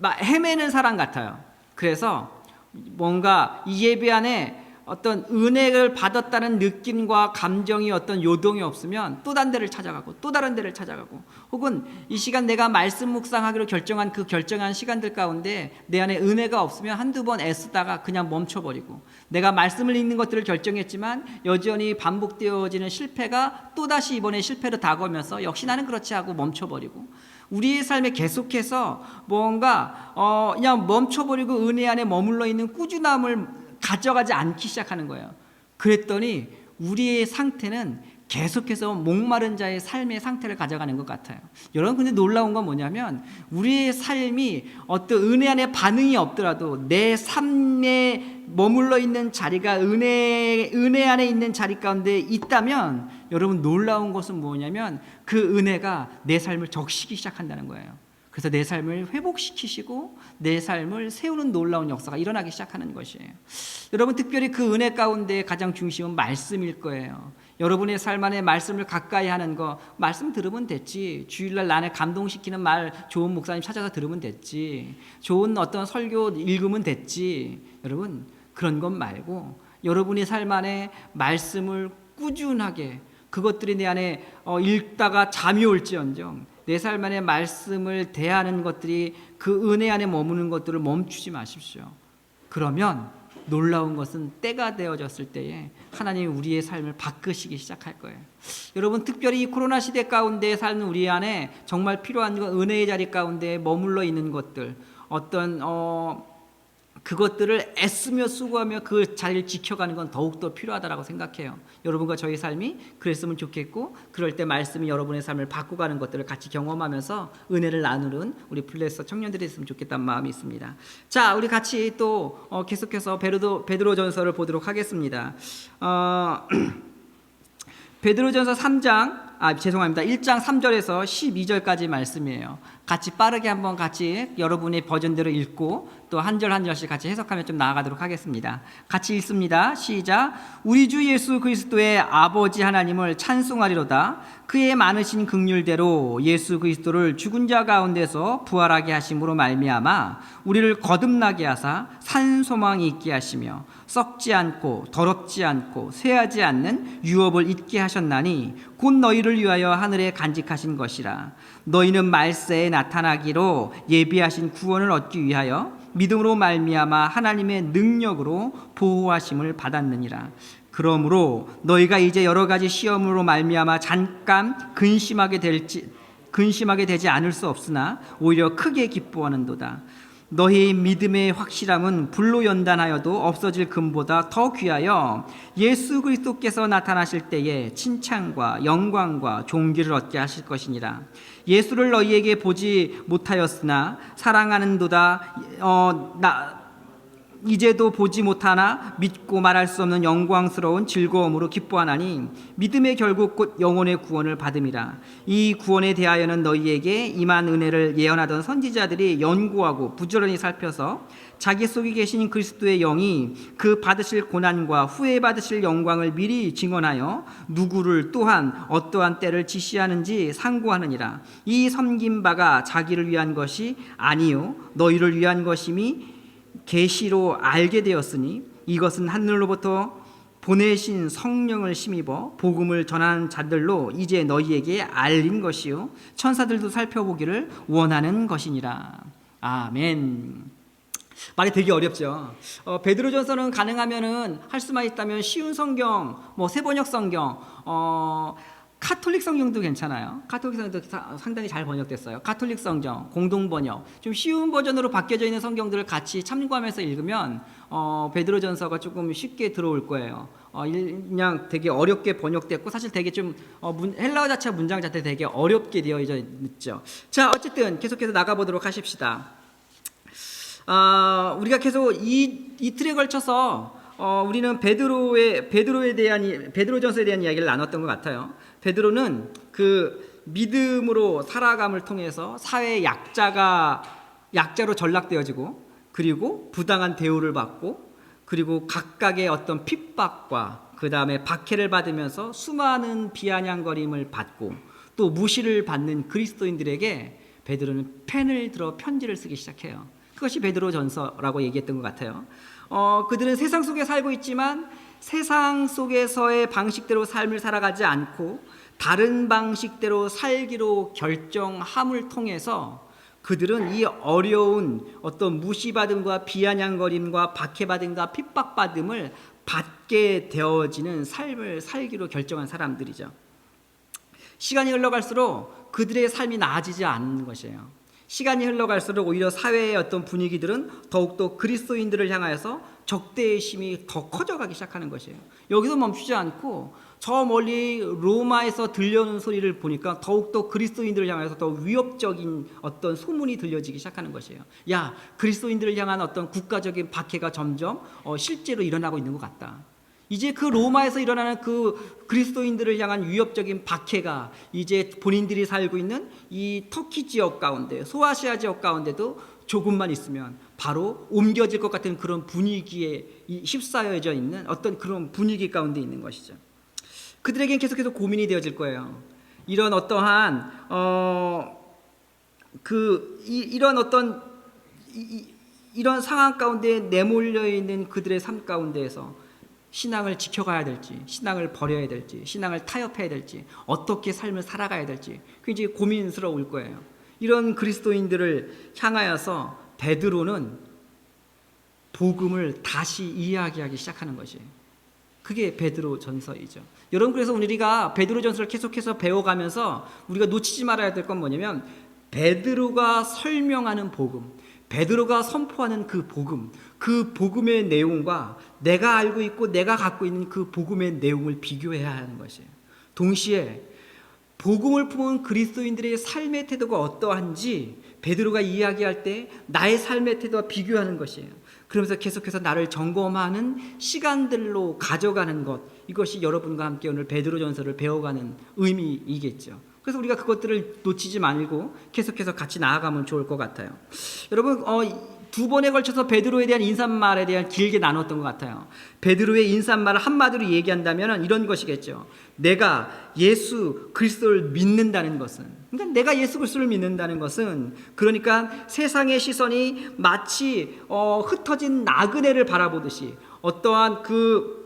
헤매는 사람 같아요. 그래서 뭔가 이 예배 안에 어떤 은혜를 받았다는 느낌과 감정이 어떤 요동이 없으면 또 다른 데를 찾아가고 또 다른 데를 찾아가고, 혹은 이 시간 내가 말씀 묵상하기로 결정한 그 결정한 시간들 가운데 내 안에 은혜가 없으면 한두 번 애쓰다가 그냥 멈춰버리고, 내가 말씀을 읽는 것들을 결정했지만 여전히 반복되어지는 실패가 또다시 이번에 실패로 다가오면서 역시 나는 그렇지 하고 멈춰버리고, 우리의 삶에 계속해서 뭔가 그냥 멈춰버리고 은혜 안에 머물러 있는 꾸준함을 가져가지 않기 시작하는 거예요. 그랬더니 우리의 상태는 계속해서 목마른 자의 삶의 상태를 가져가는 것 같아요. 여러분, 근데 놀라운 건 뭐냐면 우리의 삶이 어떤 은혜 안에 반응이 없더라도 내 삶에 머물러 있는 자리가 은혜 안에 있는 자리 가운데 있다면, 여러분, 놀라운 것은 뭐냐면 그 은혜가 내 삶을 적시기 시작한다는 거예요. 그래서 내 삶을 회복시키시고 내 삶을 세우는 놀라운 역사가 일어나기 시작하는 것이에요. 여러분, 특별히 그 은혜 가운데 가장 중심은 말씀일 거예요. 여러분의 삶 안에 말씀을 가까이 하는 거, 말씀 들으면 됐지. 주일날 나를 감동시키는 말 좋은 목사님 찾아서 들으면 됐지. 좋은 어떤 설교 읽으면 됐지. 여러분, 그런 것 말고 여러분의 삶 안에 말씀을 꾸준하게, 그것들이 내 안에 읽다가 잠이 올지언정 내 삶 안에 말씀을 대하는 것들이, 그 은혜 안에 머무는 것들을 멈추지 마십시오. 그러면 놀라운 것은 때가 되어졌을 때에 하나님이 우리의 삶을 바꾸시기 시작할 거예요. 여러분, 특별히 이 코로나 시대 가운데 사는 우리 안에 정말 필요한 건 은혜의 자리 가운데 머물러 있는 것들, 어떤 그것들을 애쓰며 수고하며 그 자리를 지켜가는 건 더욱더 필요하다고 생각해요. 여러분과 저희 삶이 그랬으면 좋겠고, 그럴 때 말씀이 여러분의 삶을 바꿔가는 것들을 같이 경험하면서 은혜를 나누는 우리 블레서 청년들이 있으면 좋겠다는 마음이 있습니다. 자, 우리 같이 또 계속해서 베드로전서를 보도록 하겠습니다. 베드로전서 1장 3절에서 12절까지 말씀이에요. 같이 빠르게 한번 같이 여러분의 버전대로 읽고 또 한 절 한 절씩 같이 해석하며 좀 나아가도록 하겠습니다. 같이 읽습니다. 시작. 우리 주 예수 그리스도의 아버지 하나님을 찬송하리로다. 그의 많으신 긍휼대로 예수 그리스도를 죽은 자 가운데서 부활하게 하심으로 말미암아 우리를 거듭나게 하사 산 소망이 있게 하시며 썩지 않고 더럽지 않고 쇠하지 않는 유업을 잊게 하셨나니 곧 너희를 위하여 하늘에 간직하신 것이라. 너희는 말세에 나타나기로 예비하신 구원을 얻기 위하여 믿음으로 말미암아 하나님의 능력으로 보호하심을 받았느니라. 그러므로 너희가 이제 여러 가지 시험으로 말미암아 잠깐 근심하게 되지 않을 수 없으나 오히려 크게 기뻐하는도다. 너희 믿음의 확실함은 불로 연단하여도 없어질 금보다 더 귀하여 예수 그리스도께서 나타나실 때에 칭찬과 영광과 존귀를 얻게 하실 것이니라. 예수를 너희에게 보지 못하였으나 사랑하는도다. 이제도 보지 못하나 믿고 말할 수 없는 영광스러운 즐거움으로 기뻐하나니 믿음의 결국 곧 영혼의 구원을 받음이라. 이 구원에 대하여는 너희에게 임한 은혜를 예언하던 선지자들이 연구하고 부지런히 살펴서 자기 속에 계신 그리스도의 영이 그 받으실 고난과 후에 받으실 영광을 미리 증언하여 누구를 또한 어떠한 때를 지시하는지 상고하느니라. 이 섬긴 바가 자기를 위한 것이 아니요 너희를 위한 것임이 계시로 알게 되었으니 이것은 하늘로부터 보내신 성령을 힘입어 복음을 전하는 자들로 이제 너희에게 알린 것이요 천사들도 살펴보기를 원하는 것이니라. 아멘. 말이 되게 어렵죠. 베드로전서는 가능하면은 할 수만 있다면 쉬운 성경, 세번역 성경, 카톨릭 성경도 괜찮아요. 카톨릭 성경도 상당히 잘 번역됐어요. 카톨릭 성경, 공동 번역, 좀 쉬운 버전으로 바뀌어져 있는 성경들을 같이 참고하면서 읽으면 베드로전서가 조금 쉽게 들어올 거예요. 그냥 되게 어렵게 번역됐고 사실 되게 좀 헬라어 자체가 문장 자체 되게 어렵게 되어져 있죠. 자, 어쨌든 계속해서 나가보도록 하십시다. 우리가 계속 이틀에 걸쳐서 우리는 베드로전서에 대한 이야기를 나눴던 것 같아요. 베드로는 그 믿음으로 살아감을 통해서 사회 약자로 전락되어지고, 그리고 부당한 대우를 받고, 그리고 각각의 어떤 핍박과 그 다음에 박해를 받으면서 수많은 비아냥거림을 받고 또 무시를 받는 그리스도인들에게 베드로는 펜을 들어 편지를 쓰기 시작해요. 그것이 베드로전서라고 얘기했던 것 같아요. 그들은 세상 속에 살고 있지만 세상 속에서의 방식대로 삶을 살아가지 않고 다른 방식대로 살기로 결정함을 통해서 그들은 이 어려운 어떤 무시받음과 비아냥거림과 박해받음과 핍박받음을 받게 되어지는 삶을 살기로 결정한 사람들이죠. 시간이 흘러갈수록 그들의 삶이 나아지지 않는 것이에요. 시간이 흘러갈수록 오히려 사회의 어떤 분위기들은 더욱더 그리스도인들을 향하여서 적대심이 더 커져가기 시작하는 것이에요. 여기서 멈추지 않고 저 멀리 로마에서 들려오는 소리를 보니까 더욱더 그리스도인들을 향해서 더 위협적인 어떤 소문이 들려지기 시작하는 것이에요. 야, 그리스도인들을 향한 어떤 국가적인 박해가 점점 실제로 일어나고 있는 것 같다. 이제 그 로마에서 일어나는 그 그리스도인들을 향한 위협적인 박해가 이제 본인들이 살고 있는 이 터키 지역 가운데, 소아시아 지역 가운데도 조금만 있으면 바로 옮겨질 것 같은 그런 분위기에 휩싸여져 있는 어떤 그런 분위기 가운데 있는 것이죠. 그들에겐 계속해서 고민이 되어질 거예요. 이런 어떠한 이런 상황 가운데 내몰려 있는 그들의 삶 가운데에서 신앙을 지켜가야 될지, 신앙을 버려야 될지, 신앙을 타협해야 될지, 어떻게 삶을 살아가야 될지 굉장히 고민스러울 거예요. 이런 그리스도인들을 향하여서 베드로는 복음을 다시 이야기하기 시작하는 것이에요. 그게 베드로전서이죠. 여러분, 그래서 우리가 베드로전서를 계속해서 배워가면서 우리가 놓치지 말아야 될 건 뭐냐면 베드로가 설명하는 복음, 베드로가 선포하는 그 복음의 내용과 내가 알고 있고 내가 갖고 있는 그 복음의 내용을 비교해야 하는 것이에요. 동시에 복음을 품은 그리스도인들의 삶의 태도가 어떠한지 베드로가 이야기할 때 나의 삶의 태도와 비교하는 것이에요. 그러면서 계속해서 나를 점검하는 시간들로 가져가는 것, 이것이 여러분과 함께 오늘 베드로전서를 배워가는 의미이겠죠. 그래서 우리가 그것들을 놓치지 말고 계속해서 같이 나아가면 좋을 것 같아요. 여러분, 두 번에 걸쳐서 베드로에 대한 인사말에 대한 길게 나눴던 것 같아요. 베드로의 인사말을 한마디로 얘기한다면 이런 것이겠죠. 내가 예수 그리스도를 믿는다는 것은, 그러니까 내가 예수 그리스도를 믿는다는 것은, 그러니까 세상의 시선이 마치 흩어진 나그네를 바라보듯이 어떠한 그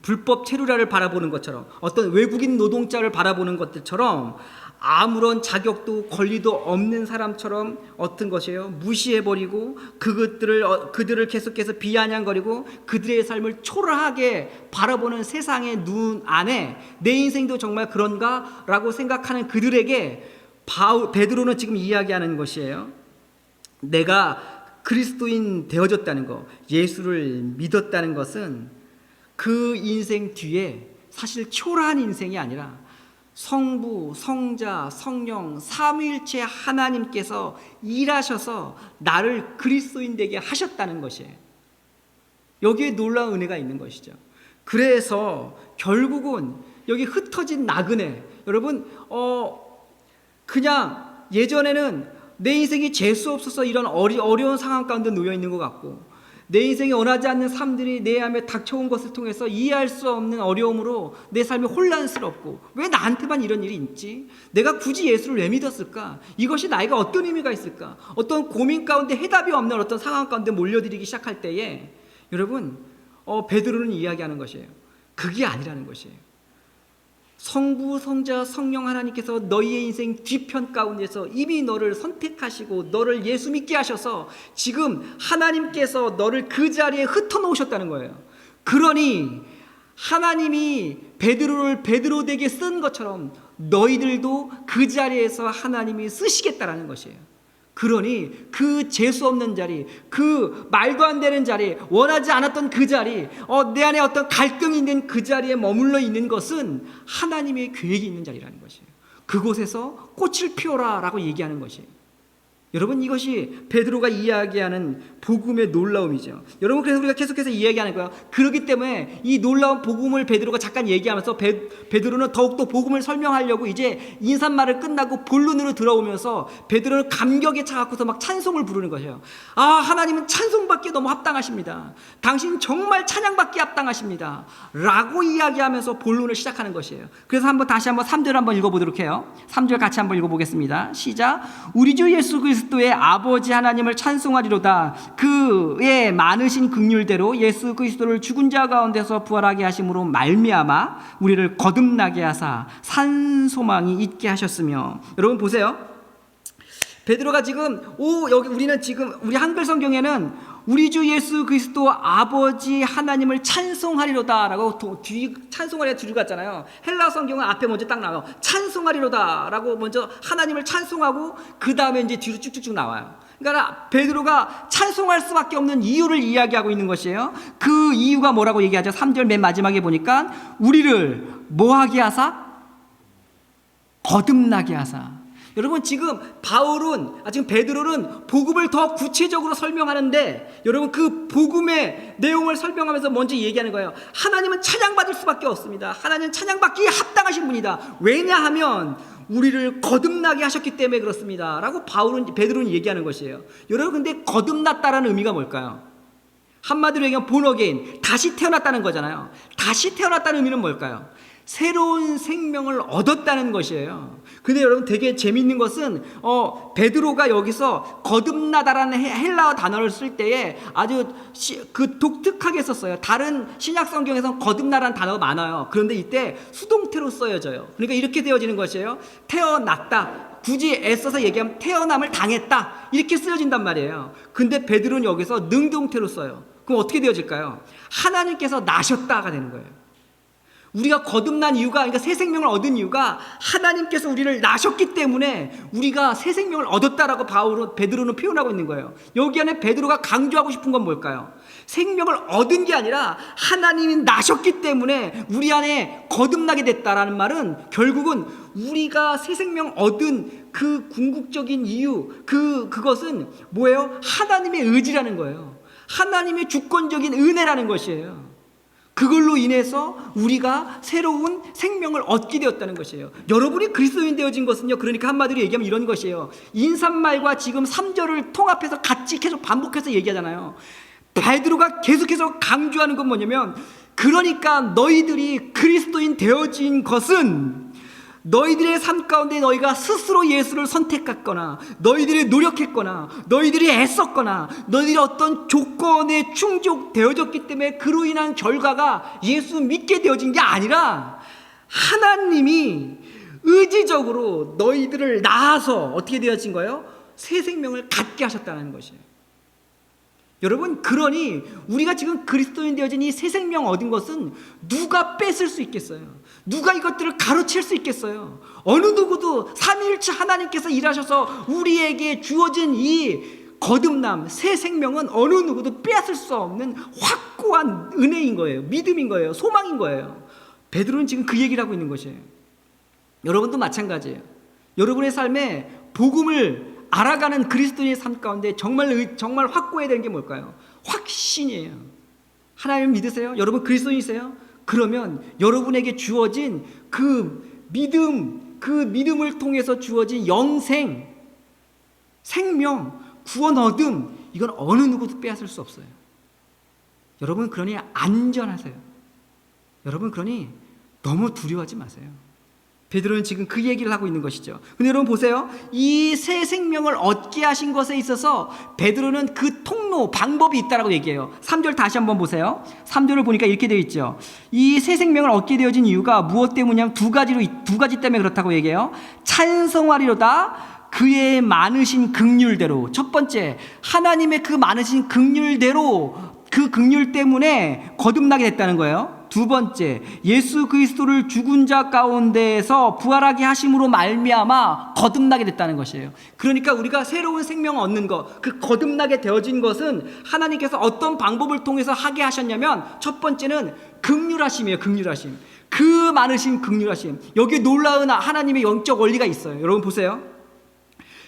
불법 체류자를 바라보는 것처럼, 어떤 외국인 노동자를 바라보는 것들처럼 아무런 자격도 권리도 없는 사람처럼 어떤 것이에요? 무시해버리고 그들을 계속해서 비아냥거리고 그들의 삶을 초라하게 바라보는 세상의 눈 안에 내 인생도 정말 그런가? 라고 생각하는 그들에게 베드로는 지금 이야기하는 것이에요. 내가 그리스도인 되어졌다는 것, 예수를 믿었다는 것은 그 인생 뒤에 사실 초라한 인생이 아니라 성부, 성자, 성령, 삼위일체 하나님께서 일하셔서 나를 그리스도인 되게 하셨다는 것이에요. 여기에 놀라운 은혜가 있는 것이죠. 그래서 결국은 여기 흩어진 나그네, 여러분 그냥 예전에는 내 인생이 재수 없어서 이런 어려운 상황 가운데 놓여 있는 것 같고, 내 인생에 원하지 않는 삶들이 내 안에 닥쳐온 것을 통해서 이해할 수 없는 어려움으로 내 삶이 혼란스럽고, 왜 나한테만 이런 일이 있지? 내가 굳이 예수를 왜 믿었을까? 이것이 나에게 어떤 의미가 있을까? 어떤 고민 가운데 해답이 없는 어떤 상황 가운데 몰려들기 시작할 때에 여러분, 베드로는 이야기하는 것이에요. 그게 아니라는 것이에요. 성부, 성자, 성령 하나님께서 너희의 인생 뒤편 가운데서 이미 너를 선택하시고 너를 예수 믿게 하셔서 지금 하나님께서 너를 그 자리에 흩어놓으셨다는 거예요. 그러니 하나님이 베드로를 베드로 되게 쓴 것처럼 너희들도 그 자리에서 하나님이 쓰시겠다라는 것이에요. 그러니 그 재수 없는 자리, 그 말도 안 되는 자리, 원하지 않았던 그 자리, 내 안에 어떤 갈등이 있는 그 자리에 머물러 있는 것은 하나님의 계획이 있는 자리라는 것이에요. 그곳에서 꽃을 피워라 라고 얘기하는 것이에요. 여러분, 이것이 베드로가 이야기하는 복음의 놀라움이죠. 여러분, 그래서 우리가 계속해서 이야기하는 거예요. 그렇기 때문에 이 놀라운 복음을 베드로가 잠깐 얘기하면서 베드로는 더욱더 복음을 설명하려고 이제 인사말을 끝나고 본론으로 들어오면서 베드로는 감격에 차갖고서 막 찬송을 부르는 것이에요. 아, 하나님은 찬송받기에 너무 합당하십니다. 당신 정말 찬양받기에 합당하십니다 라고 이야기하면서 본론을 시작하는 것이에요. 그래서 다시 한번 3절 한번 읽어보도록 해요. 3절 같이 한번 읽어보겠습니다. 시작. 우리 주 예수 그리스도의 아버지 하나님을 찬송하리로다. 그의 많으신 긍휼대로 예수 그리스도를 죽은 자 가운데서 부활하게 하심으로 말미암아 우리를 거듭나게 하사 산 소망이 있게 하셨으며. 여러분 보세요. 베드로가 지금 여기 우리 한글 성경에는 우리 주 예수 그리스도 아버지 하나님을 찬송하리로다라고 찬송하리라 뒤로 갔잖아요. 헬라 성경은 앞에 먼저 딱 나와요. 찬송하리로다라고 먼저 하나님을 찬송하고 그 다음에 이제 뒤로 쭉쭉쭉 나와요. 그러니까 베드로가 찬송할 수밖에 없는 이유를 이야기하고 있는 것이에요. 그 이유가 뭐라고 얘기하죠? 3절 맨 마지막에 보니까 우리를 뭐하게 하사? 거듭나게 하사. 여러분, 지금 지금 베드로는 복음을 더 구체적으로 설명하는데, 여러분 그 복음의 내용을 설명하면서 먼저 얘기하는 거예요. 하나님은 찬양받을 수밖에 없습니다. 하나님은 찬양받기에 합당하신 분이다. 왜냐하면 우리를 거듭나게 하셨기 때문에 그렇습니다 라고 베드로는 얘기하는 것이에요. 여러분, 근데 거듭났다라는 의미가 뭘까요? 한마디로 얘기하면 born again, 다시 태어났다는 거잖아요. 다시 태어났다는 의미는 뭘까요? 새로운 생명을 얻었다는 것이에요. 근데 여러분, 되게 재미있는 것은 베드로가 여기서 거듭나다라는 헬라어 단어를 쓸 때에 아주 독특하게 썼어요. 다른 신약 성경에서 거듭나라는 단어가 많아요. 그런데 이때 수동태로 쓰여져요. 그러니까 이렇게 되어지는 것이에요. 태어났다. 굳이 애써서 얘기하면 태어남을 당했다, 이렇게 쓰여진단 말이에요. 근데 베드로는 여기서 능동태로 써요. 그럼 어떻게 되어질까요? 하나님께서 나셨다가 되는 거예요. 우리가 거듭난 이유가, 그러니까 새 생명을 얻은 이유가 하나님께서 우리를 나셨기 때문에 우리가 새 생명을 얻었다라고 베드로는 표현하고 있는 거예요. 여기 안에 베드로가 강조하고 싶은 건 뭘까요? 생명을 얻은 게 아니라 하나님이 나셨기 때문에 우리 안에 거듭나게 됐다라는 말은 결국은 우리가 새 생명 얻은 그 궁극적인 이유, 그것은 뭐예요? 하나님의 의지라는 거예요. 하나님의 주권적인 은혜라는 것이에요. 그걸로 인해서 우리가 새로운 생명을 얻게 되었다는 것이에요. 여러분이 그리스도인 되어진 것은요, 그러니까 한마디로 얘기하면 이런 것이에요. 인사말과 지금 3절을 통합해서 같이 계속 반복해서 얘기하잖아요. 베드로가 계속해서 강조하는 건 뭐냐면, 그러니까 너희들이 그리스도인 되어진 것은 너희들의 삶 가운데 너희가 스스로 예수를 선택했거나, 너희들이 노력했거나, 너희들이 애썼거나, 너희들이 어떤 조건에 충족되어졌기 때문에 그로 인한 결과가 예수 믿게 되어진 게 아니라 하나님이 의지적으로 너희들을 낳아서 어떻게 되어진 거예요? 새 생명을 갖게 하셨다는 것이에요. 여러분, 그러니 우리가 지금 그리스도인 되어진 이 새 생명 얻은 것은 누가 뺏을 수 있겠어요? 누가 이것들을 가로챌 수 있겠어요? 어느 누구도 삼위일체 하나님께서 일하셔서 우리에게 주어진 이 거듭남, 새 생명은 어느 누구도 빼앗을 수 없는 확고한 은혜인 거예요. 믿음인 거예요. 소망인 거예요. 베드로는 지금 그 얘기를 하고 있는 것이에요. 여러분도 마찬가지예요. 여러분의 삶에 복음을 알아가는 그리스도인의 삶 가운데 정말 확고해야 되는 게 뭘까요? 확신이에요. 하나님을 믿으세요? 여러분 그리스도인이세요? 그러면 여러분에게 주어진 그 믿음을 통해서 주어진 영생, 생명, 구원 얻음, 이건 어느 누구도 빼앗을 수 없어요. 여러분 그러니 안전하세요. 여러분 그러니 너무 두려워하지 마세요. 베드로는 지금 그 얘기를 하고 있는 것이죠. 근데 여러분 보세요. 이 새 생명을 얻게 하신 것에 있어서 베드로는 그 방법이 있다라고 얘기해요. 3절 다시 한번 보세요. 3절을 보니까 이렇게 되어 있죠. 이 새 생명을 얻게 되어진 이유가 무엇 때문이냐면 두 가지 때문에 그렇다고 얘기해요. 찬송하리로다. 그의 많으신 긍휼대로. 첫 번째, 하나님의 그 많으신 긍휼대로, 그 긍휼 때문에 거듭나게 됐다는 거예요. 두 번째, 예수 그리스도를 죽은 자 가운데에서 부활하게 하심으로 말미암아 거듭나게 됐다는 것이에요. 그러니까 우리가 새로운 생명을 얻는 것, 그 거듭나게 되어진 것은 하나님께서 어떤 방법을 통해서 하게 하셨냐면 첫 번째는 긍휼하심이에요. 긍휼하심. 그 많으신 긍휼하심. 여기에 놀라운 하나님의 영적 원리가 있어요. 여러분 보세요.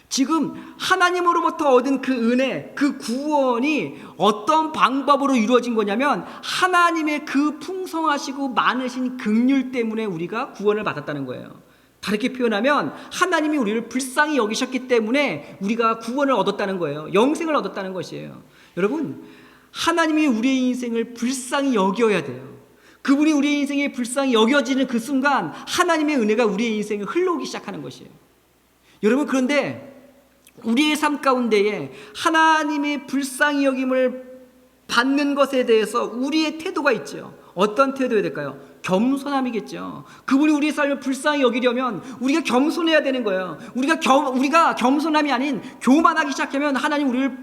지금 하나님으로부터 얻은 그 은혜, 그 구원이 어떤 방법으로 이루어진 거냐면 하나님의 그 풍성하시고 많으신 긍휼 때문에 우리가 구원을 받았다는 거예요. 다르게 표현하면 하나님이 우리를 불쌍히 여기셨기 때문에 우리가 구원을 얻었다는 거예요. 영생을 얻었다는 것이에요. 여러분, 하나님이 우리의 인생을 불쌍히 여겨야 돼요. 그분이 우리의 인생에 불쌍히 여겨지는 그 순간 하나님의 은혜가 우리의 인생을 흘러오기 시작하는 것이에요. 여러분, 그런데 우리의 삶 가운데에 하나님의 불쌍히 여김을 받는 것에 대해서 우리의 태도가 있죠. 어떤 태도여야 될까요? 겸손함이겠죠. 그분이 우리의 삶을 불쌍히 여기려면 우리가 겸손해야 되는 거예요. 우리가 겸손함이 아닌 교만하기 시작하면 하나님 우리를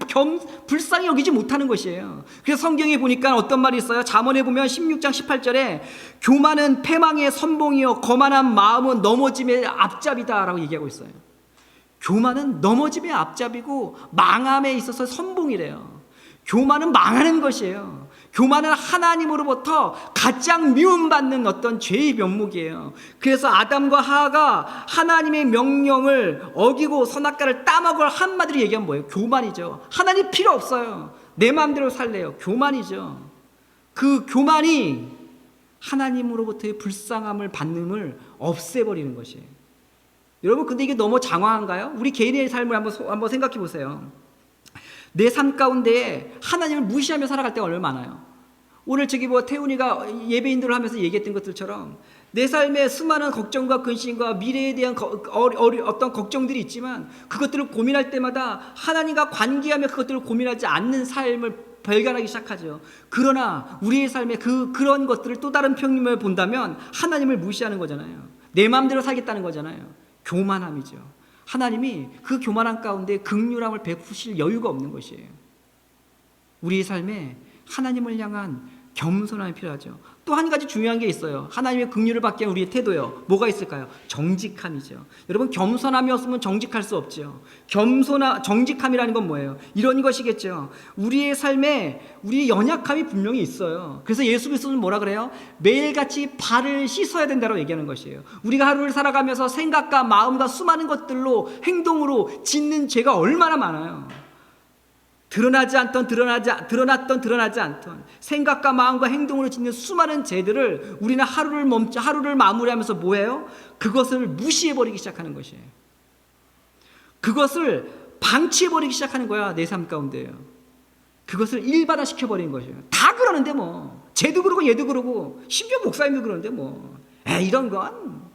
불쌍히 여기지 못하는 것이에요. 그래서 성경에 보니까 어떤 말이 있어요? 잠언에 보면 16장 18절에 교만은 패망의 선봉이요 거만한 마음은 넘어짐의 앞잡이다 라고 얘기하고 있어요. 교만은 넘어짐의 앞잡이고 망함에 있어서 선봉이래요. 교만은 망하는 것이에요. 교만은 하나님으로부터 가장 미움받는 어떤 죄의 면목이에요. 그래서 아담과 하와가 하나님의 명령을 어기고 선악과를 따먹을 한마디로 얘기하면 뭐예요? 교만이죠. 하나님 필요 없어요. 내 마음대로 살래요. 교만이죠. 그 교만이 하나님으로부터의 불쌍함을 받음을 없애버리는 것이에요. 여러분, 근데 이게 너무 장황한가요? 우리 개인의 삶을 한번 생각해 보세요. 내 삶 가운데 하나님을 무시하며 살아갈 때가 얼마나 많아요. 오늘 태훈이가 예배인들을 하면서 얘기했던 것들처럼 내 삶에 수많은 걱정과 근심과 미래에 대한 어떤 걱정들이 있지만 그것들을 고민할 때마다 하나님과 관계하며 그것들을 고민하지 않는 삶을 발견하기 시작하죠. 그러나 우리의 삶에 그런 것들을 또 다른 평면을 본다면 하나님을 무시하는 거잖아요. 내 마음대로 살겠다는 거잖아요. 교만함이죠. 하나님이 그 교만함 가운데 긍휼함을 베푸실 여유가 없는 것이에요. 우리의 삶에 하나님을 향한 겸손함이 필요하죠. 또 한 가지 중요한 게 있어요. 하나님의 긍휼을 받기 위한 우리의 태도요. 뭐가 있을까요? 정직함이죠. 여러분, 겸손함이 없으면 정직할 수 없죠. 정직함이라는 건 뭐예요? 이런 것이겠죠. 우리의 삶에 우리의 연약함이 분명히 있어요. 그래서 예수 그리스도는 뭐라 그래요? 매일같이 발을 씻어야 된다고 얘기하는 것이에요. 우리가 하루를 살아가면서 생각과 마음과 수많은 것들로 행동으로 짓는 죄가 얼마나 많아요. 드러났던 드러나지 않던 생각과 마음과 행동으로 짓는 수많은 죄들을 우리는 하루를 마무리하면서 뭐예요? 그것을 무시해버리기 시작하는 것이에요. 그것을 방치해버리기 시작하는 거야. 내 삶 가운데요. 그것을 일반화시켜버리는 것이에요. 다 그러는데 뭐 쟤도 그러고 얘도 그러고 심지어 목사님도 그러는데 뭐 이런 건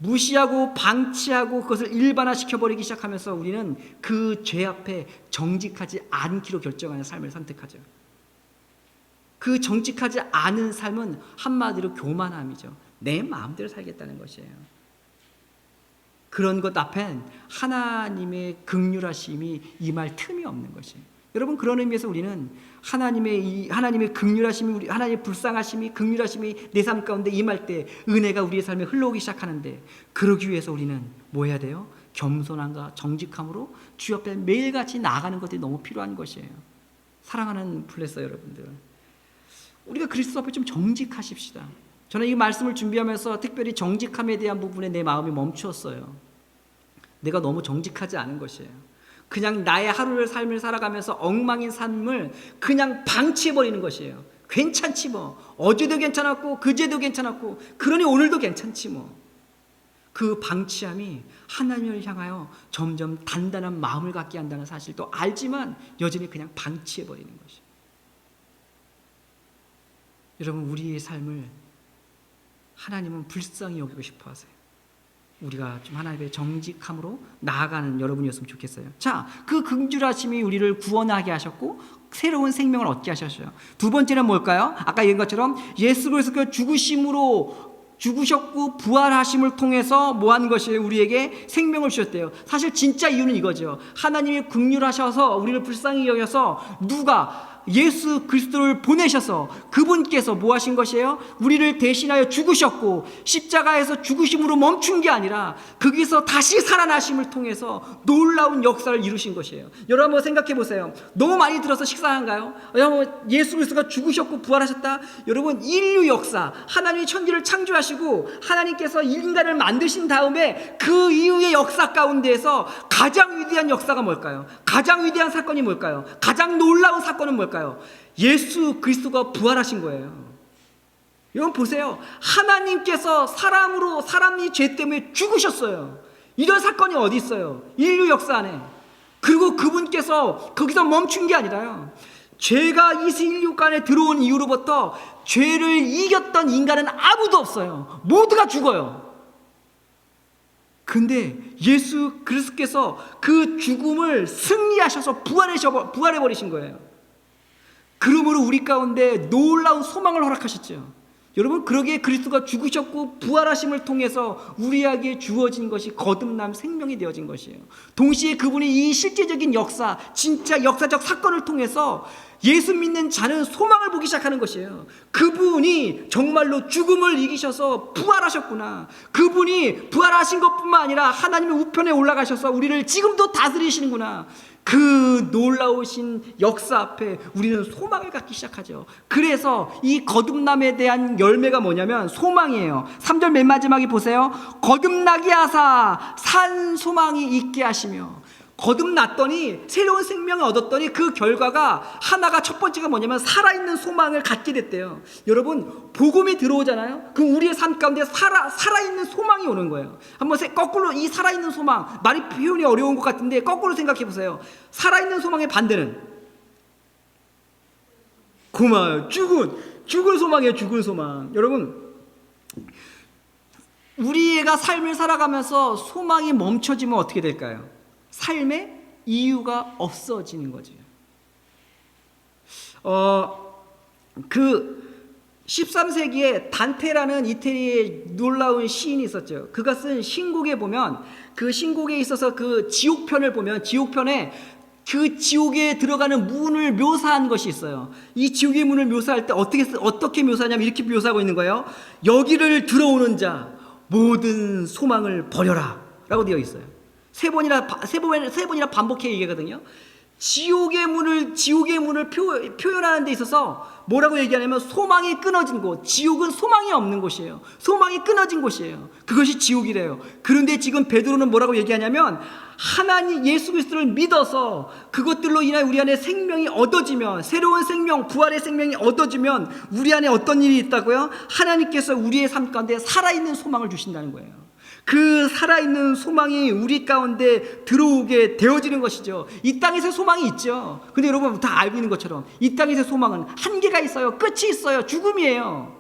무시하고 방치하고 그것을 일반화시켜버리기 시작하면서 우리는 그 죄 앞에 정직하지 않기로 결정하는 삶을 선택하죠. 그 정직하지 않은 삶은 한마디로 교만함이죠. 내 마음대로 살겠다는 것이에요. 그런 것 앞엔 하나님의 긍휼하심이 임할 틈이 없는 것이에요. 여러분, 그런 의미에서 우리는 하나님의 긍휼하심이, 하나님의 불쌍하심이, 긍휼하심이 내 삶 가운데 임할 때 은혜가 우리의 삶에 흘러오기 시작하는데, 그러기 위해서 우리는 뭐 해야 돼요? 겸손함과 정직함으로 주 앞에 매일같이 나아가는 것들이 너무 필요한 것이에요. 사랑하는 블레서 여러분들, 우리가 그리스도 앞에 좀 정직하십시다. 저는 이 말씀을 준비하면서 특별히 정직함에 대한 부분에 내 마음이 멈추었어요. 내가 너무 정직하지 않은 것이에요. 그냥 나의 삶을 살아가면서 엉망인 삶을 그냥 방치해버리는 것이에요. 괜찮지 뭐. 어제도 괜찮았고 그제도 괜찮았고 그러니 오늘도 괜찮지 뭐. 그 방치함이 하나님을 향하여 점점 단단한 마음을 갖게 한다는 사실도 알지만 여전히 그냥 방치해버리는 것이에요. 여러분, 우리의 삶을 하나님은 불쌍히 여기고 싶어 하세요. 우리가 좀 하나님의 정직함으로 나아가는 여러분이었으면 좋겠어요. 자, 그 긍휼하심이 우리를 구원하게 하셨고 새로운 생명을 얻게 하셨어요. 두 번째는 뭘까요? 아까 얘기한 것처럼 예수 그리스도가 죽으셨고 부활하심을 통해서 뭐 한 것이에요? 우리에게 생명을 주셨대요. 사실 진짜 이유는 이거죠. 하나님이 긍휼하셔서 우리를 불쌍히 여겨서 누가 예수 그리스도를 보내셔서 그분께서 뭐 하신 것이에요? 우리를 대신하여 죽으셨고 십자가에서 죽으심으로 멈춘 게 아니라 거기서 다시 살아나심을 통해서 놀라운 역사를 이루신 것이에요. 여러분 한번 생각해 보세요. 너무 많이 들어서 식상한가요? 여러분 예수 그리스도가 죽으셨고 부활하셨다. 여러분 인류 역사, 하나님이 천지를 창조하시고 하나님께서 인간을 만드신 다음에 그 이후의 역사 가운데에서 가장 위대한 역사가 뭘까요? 가장 위대한 사건이 뭘까요? 가장 놀라운 사건은 뭘까요? 예수 그리스도가 부활하신 거예요. 여러분 보세요. 하나님께서 사람이 죄 때문에 죽으셨어요. 이런 사건이 어디 있어요? 인류 역사 안에. 그리고 그분께서 거기서 멈춘 게 아니라요. 죄가 이 인류 안에 들어온 이후로부터 죄를 이겼던 인간은 아무도 없어요. 모두가 죽어요. 근데 예수 그리스도께서 그 죽음을 승리하셔서 부활해버리신 거예요. 그러므로 우리 가운데 놀라운 소망을 허락하셨죠. 여러분 그러기에 그리스도가 죽으셨고 부활하심을 통해서 우리에게 주어진 것이 거듭남 생명이 되어진 것이에요. 동시에 그분이 이 실제적인 역사, 진짜 역사적 사건을 통해서 예수 믿는 자는 소망을 보기 시작하는 것이에요. 그분이 정말로 죽음을 이기셔서 부활하셨구나. 그분이 부활하신 것뿐만 아니라 하나님의 우편에 올라가셔서 우리를 지금도 다스리시는구나. 그 놀라우신 역사 앞에 우리는 소망을 갖기 시작하죠. 그래서 이 거듭남에 대한 열매가 뭐냐면 소망이에요. 3절 맨 마지막에 보세요. 거듭나게 하사 산 소망이 있게 하시며. 거듭났더니 새로운 생명을 얻었더니 그 결과가 하나가 첫 번째가 뭐냐면 살아있는 소망을 갖게 됐대요. 여러분 복음이 들어오잖아요. 그럼 우리의 삶 가운데 살아있는 소망이 오는 거예요. 한번 거꾸로 이 살아있는 소망, 말이 표현이 어려운 것 같은데 거꾸로 생각해 보세요. 살아있는 소망의 반대는 고마워요. 죽은 소망이에요. 죽은 소망. 여러분 우리가 삶을 살아가면서 소망이 멈춰지면 어떻게 될까요? 삶의 이유가 없어지는 거죠. 그 13세기에 단테라는 이태리의 놀라운 시인이 있었죠. 그가 쓴 신곡에 보면 그 신곡에 있어서 그 지옥편을 보면 지옥편에 그 지옥에 들어가는 문을 묘사한 것이 있어요. 이 지옥의 문을 묘사할 때 어떻게 묘사하냐면 이렇게 묘사하고 있는 거예요. 여기를 들어오는 자 모든 소망을 버려라 라고 되어 있어요. 세 번이나 반복해 얘기하거든요. 지옥의 문을 표현하는 데 있어서 뭐라고 얘기하냐면 소망이 끊어진 곳. 지옥은 소망이 없는 곳이에요. 소망이 끊어진 곳이에요. 그것이 지옥이래요. 그런데 지금 베드로는 뭐라고 얘기하냐면 하나님 예수 그리스도를 믿어서 그것들로 인하여 우리 안에 생명이 얻어지면 새로운 생명, 부활의 생명이 얻어지면 우리 안에 어떤 일이 있다고요? 하나님께서 우리의 삶 가운데 살아있는 소망을 주신다는 거예요. 그 살아있는 소망이 우리 가운데 들어오게 되어지는 것이죠. 이 땅에서 소망이 있죠. 근데 여러분 다 알고 있는 것처럼 이 땅에서 소망은 한계가 있어요. 끝이 있어요. 죽음이에요.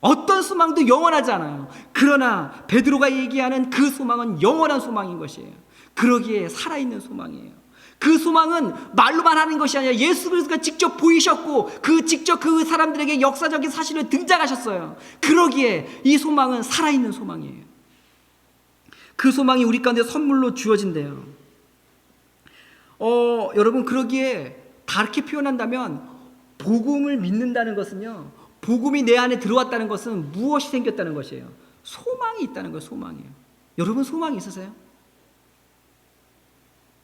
어떤 소망도 영원하지 않아요. 그러나 베드로가 얘기하는 그 소망은 영원한 소망인 것이에요. 그러기에 살아있는 소망이에요. 그 소망은 말로만 하는 것이 아니라 예수 그리스도가 직접 보이셨고 직접 그 사람들에게 역사적인 사실을 등장하셨어요. 그러기에 이 소망은 살아있는 소망이에요. 그 소망이 우리 가운데 선물로 주어진대요. 여러분 그러기에 다르게 표현한다면 복음을 믿는다는 것은요. 복음이 내 안에 들어왔다는 것은 무엇이 생겼다는 것이에요? 소망이 있다는 거예요. 소망이에요. 여러분 소망이 있으세요?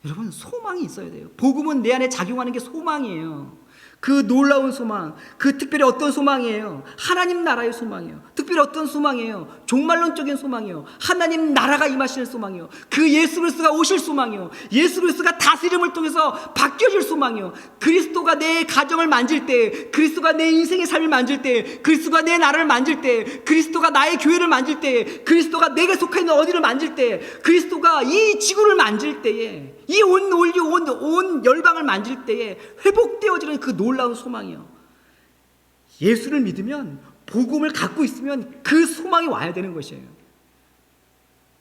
여러분 소망이 있어야 돼요. 복음은 내 안에 작용하는 게 소망이에요. 그 놀라운 소망, 그 특별히 어떤 소망이에요? 하나님 나라의 소망이에요. 특별히 어떤 소망이에요? 종말론적인 소망이에요. 하나님 나라가 임하시는 소망이에요. 그 예수 그리스도가 오실 소망이에요. 예수 그리스도가 다스림을 통해서 바뀌어질 소망이에요. 그리스도가 내 가정을 만질 때, 그리스도가 내 인생의 삶을 만질 때, 그리스도가 내 나라를 만질 때, 그리스도가 나의 교회를 만질 때, 그리스도가 내게 속해 있는 어디를 만질 때, 그리스도가 이 지구를 만질 때에, 이 온 열방을 만질 때에 회복되어지는 그 놀라운 소망이요. 예수를 믿으면 복음을 갖고 있으면 그 소망이 와야 되는 것이에요.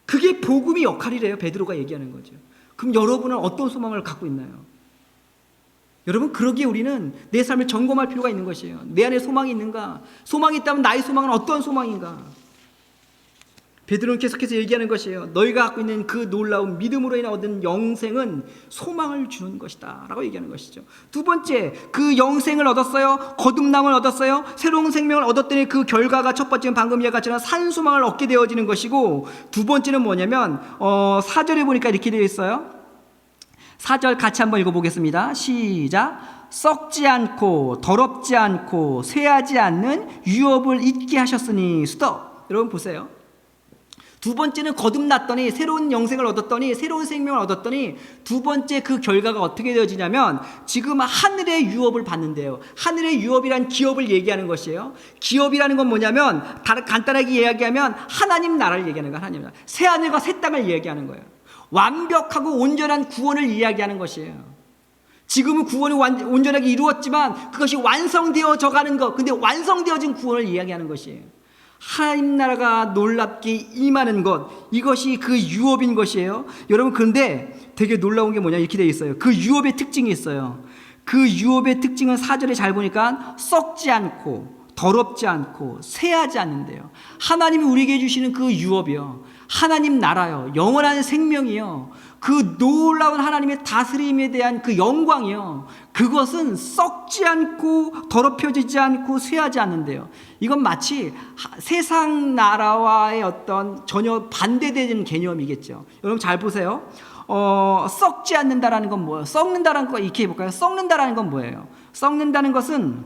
그게 복음의 역할이래요. 베드로가 얘기하는 거죠. 그럼 여러분은 어떤 소망을 갖고 있나요? 여러분 그러기에 우리는 내 삶을 점검할 필요가 있는 것이에요. 내 안에 소망이 있는가? 소망이 있다면 나의 소망은 어떤 소망인가? 베드로는 계속해서 얘기하는 것이에요. 너희가 갖고 있는 그 놀라운 믿음으로 인해 얻은 영생은 소망을 주는 것이다 라고 얘기하는 것이죠. 두 번째, 그 영생을 얻었어요. 거듭남을 얻었어요. 새로운 생명을 얻었더니 그 결과가 첫 번째는 방금 이야기했지만 산소망을 얻게 되어지는 것이고, 두 번째는 뭐냐면 4절에 보니까 이렇게 되어 있어요. 4절 같이 한번 읽어보겠습니다. 시작. 썩지 않고 더럽지 않고 쇠하지 않는 유업을 잊게 하셨으니 스톱. 여러분 보세요. 두 번째는 거듭났더니 새로운 영생을 얻었더니 새로운 생명을 얻었더니 두 번째 그 결과가 어떻게 되어지냐면 지금 하늘의 유업을 받는데요. 하늘의 유업이란 기업을 얘기하는 것이에요. 기업이라는 건 뭐냐면 간단하게 이야기하면 하나님 나라를 얘기하는 거예요. 하나님 나라. 새 하늘과 새 땅을 얘기하는 거예요. 완벽하고 온전한 구원을 이야기하는 것이에요. 지금은 구원이 온전하게 이루었지만 그것이 완성되어져 가는 것, 근데 완성되어진 구원을 이야기하는 것이에요. 하나님 나라가 놀랍게 임하는 것, 이것이 그 유업인 것이에요. 여러분, 그런데 되게 놀라운 게 뭐냐, 이렇게 되어 있어요. 그 유업의 특징이 있어요. 그 유업의 특징은 4절에 잘 보니까 썩지 않고 더럽지 않고 쇠하지 않는데요. 하나님이 우리에게 주시는 그 유업이요, 하나님 나라요, 영원한 생명이요, 그 놀라운 하나님의 다스림에 대한 그 영광이요, 그것은 썩지 않고 더럽혀지지 않고 쇠하지 않는데요. 이건 마치 세상 나라와의 어떤 전혀 반대되는 개념이겠죠. 여러분 잘 보세요. 썩지 않는다라는 건 뭐예요? 썩는다라는 거 이렇게 해볼까요? 썩는다라는 건 뭐예요? 썩는다는 것은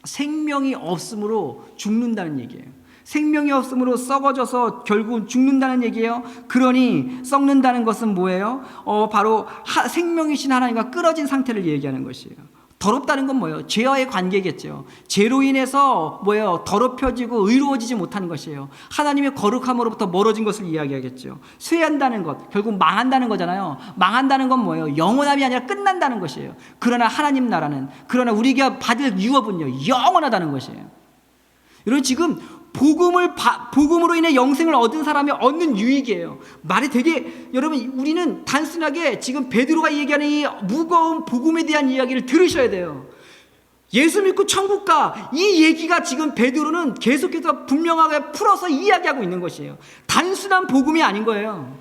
생명이 없으므로 죽는다는 얘기예요. 생명이 없으므로 썩어져서 결국은 죽는다는 얘기예요. 그러니 썩는다는 것은 뭐예요? 바로 생명이신 하나님과 끊어진 상태를 얘기하는 것이에요. 더럽다는 건 뭐예요? 죄와의 관계겠죠. 죄로 인해서 뭐예요? 더럽혀지고 의로워지지 못하는 것이에요. 하나님의 거룩함으로부터 멀어진 것을 이야기하겠죠. 쇠한다는 것, 결국 망한다는 거잖아요. 망한다는 건 뭐예요? 영원함이 아니라 끝난다는 것이에요. 그러나 하나님 나라는, 그러나 우리가 받을 유업은요, 영원하다는 것이에요. 여러분, 지금 복음으로 인해 영생을 얻은 사람이 얻는 유익이에요. 말이 되게, 여러분, 우리는 단순하게 지금 베드로가 얘기하는 이 무거운 복음에 대한 이야기를 들으셔야 돼요. 예수 믿고 천국 가, 이 얘기가 지금 베드로는 계속해서 분명하게 풀어서 이야기하고 있는 것이에요. 단순한 복음이 아닌 거예요.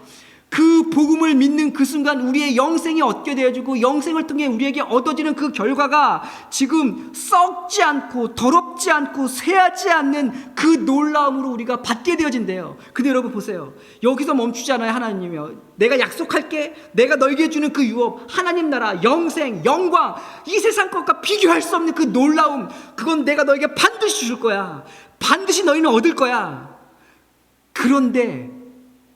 그 복음을 믿는 그 순간 우리의 영생이 얻게 되어지고, 영생을 통해 우리에게 얻어지는 그 결과가 지금 썩지 않고 더럽지 않고 쇠하지 않는 그 놀라움으로 우리가 받게 되어진대요. 근데 여러분 보세요. 여기서 멈추지 않아요. 하나님이요, 내가 약속할게, 내가 너에게 주는 그 유업, 하나님 나라, 영생, 영광, 이 세상 것과 비교할 수 없는 그 놀라움, 그건 내가 너에게 반드시 줄 거야. 반드시 너희는 얻을 거야. 그런데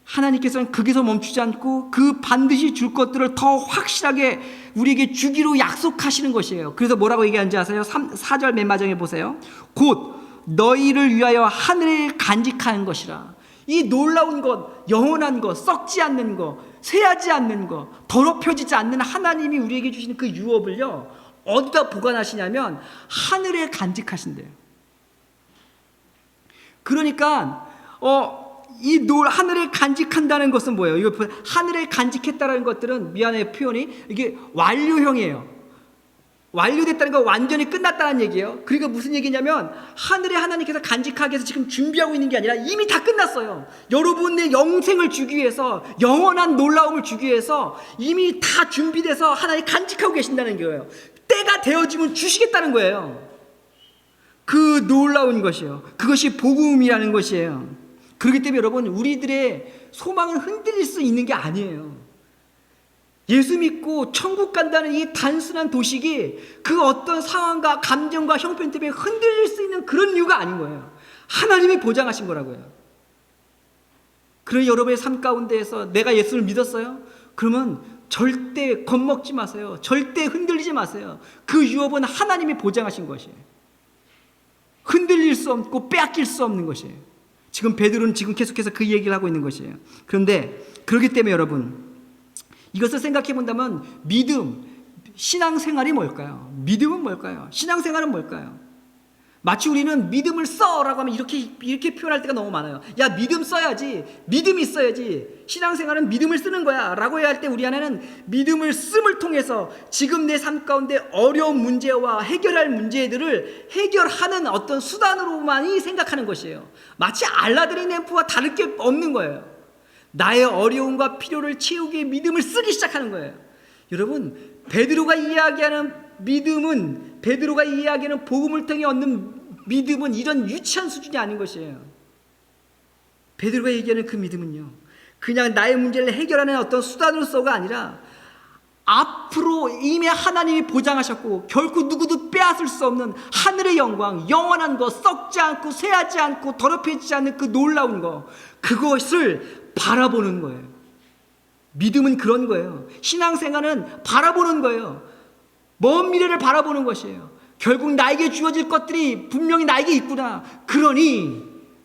하나님께서는 거기서 멈추지 않고 그 반드시 줄 것들을 더 확실하게 우리에게 주기로 약속하시는 것이에요. 그래서 뭐라고 얘기하는지 아세요? 4절 맨 마지막에 보세요. 곧 너희를 위하여 하늘에 간직하는 것이라. 이 놀라운 것, 영원한 것, 썩지 않는 것, 쇠하지 않는 것, 더럽혀지지 않는 하나님이 우리에게 주시는 그 유업을요, 어디다 보관하시냐면 하늘에 간직하신대요. 그러니까 이 하늘에 간직한다는 것은 뭐예요? 이거 하늘에 간직했다라는 것들은, 미안해요 표현이, 이게 완료형이에요. 완료됐다는 건 완전히 끝났다는 얘기예요. 그러니까 무슨 얘기냐면 하늘에 하나님께서 간직하기 위해서 지금 준비하고 있는 게 아니라 이미 다 끝났어요. 여러분의 영생을 주기 위해서, 영원한 놀라움을 주기 위해서 이미 다 준비돼서 하나님 간직하고 계신다는 거예요. 때가 되어지면 주시겠다는 거예요. 그 놀라운 것이요, 그것이 복음이라는 것이에요. 그렇기 때문에 여러분, 우리들의 소망을 흔들릴 수 있는 게 아니에요. 예수 믿고 천국 간다는 이 단순한 도식이 그 어떤 상황과 감정과 형편 때문에 흔들릴 수 있는 그런 이유가 아닌 거예요. 하나님이 보장하신 거라고요. 그러니 여러분의 삶 가운데에서 내가 예수를 믿었어요? 그러면 절대 겁먹지 마세요. 절대 흔들리지 마세요. 그 유업은 하나님이 보장하신 것이에요. 흔들릴 수 없고 빼앗길 수 없는 것이에요. 지금 베드로는 지금 계속해서 그 얘기를 하고 있는 것이에요. 그런데 그렇기 때문에 여러분, 이것을 생각해 본다면 믿음, 신앙생활이 뭘까요? 믿음은 뭘까요? 신앙생활은 뭘까요? 마치 우리는 믿음을 써라고 하면 이렇게 표현할 때가 너무 많아요. 야, 믿음 써야지. 믿음이 있어야지. 신앙생활은 믿음을 쓰는 거야 라고 해야 할 때 우리 안에는 믿음을 씀을 통해서 지금 내 삶 가운데 어려운 문제와 해결할 문제들을 해결하는 어떤 수단으로만이 생각하는 것이에요. 마치 알라드린 램프와 다를 게 없는 거예요. 나의 어려움과 필요를 채우기 위해 믿음을 쓰기 시작하는 거예요. 여러분, 베드로가 이야기하는 믿음은, 베드로가 이야기하는 복음을 통해 얻는 믿음은 이런 유치한 수준이 아닌 것이에요. 베드로가 얘기하는 그 믿음은요, 그냥 나의 문제를 해결하는 어떤 수단으로서가 아니라 앞으로 이미 하나님이 보장하셨고 결코 누구도 빼앗을 수 없는 하늘의 영광, 영원한 것, 썩지 않고 쇠하지 않고 더럽혀지지 않는 그 놀라운 것, 그것을 바라보는 거예요. 믿음은 그런 거예요. 신앙생활은 바라보는 거예요. 먼 미래를 바라보는 것이에요. 결국 나에게 주어질 것들이 분명히 나에게 있구나. 그러니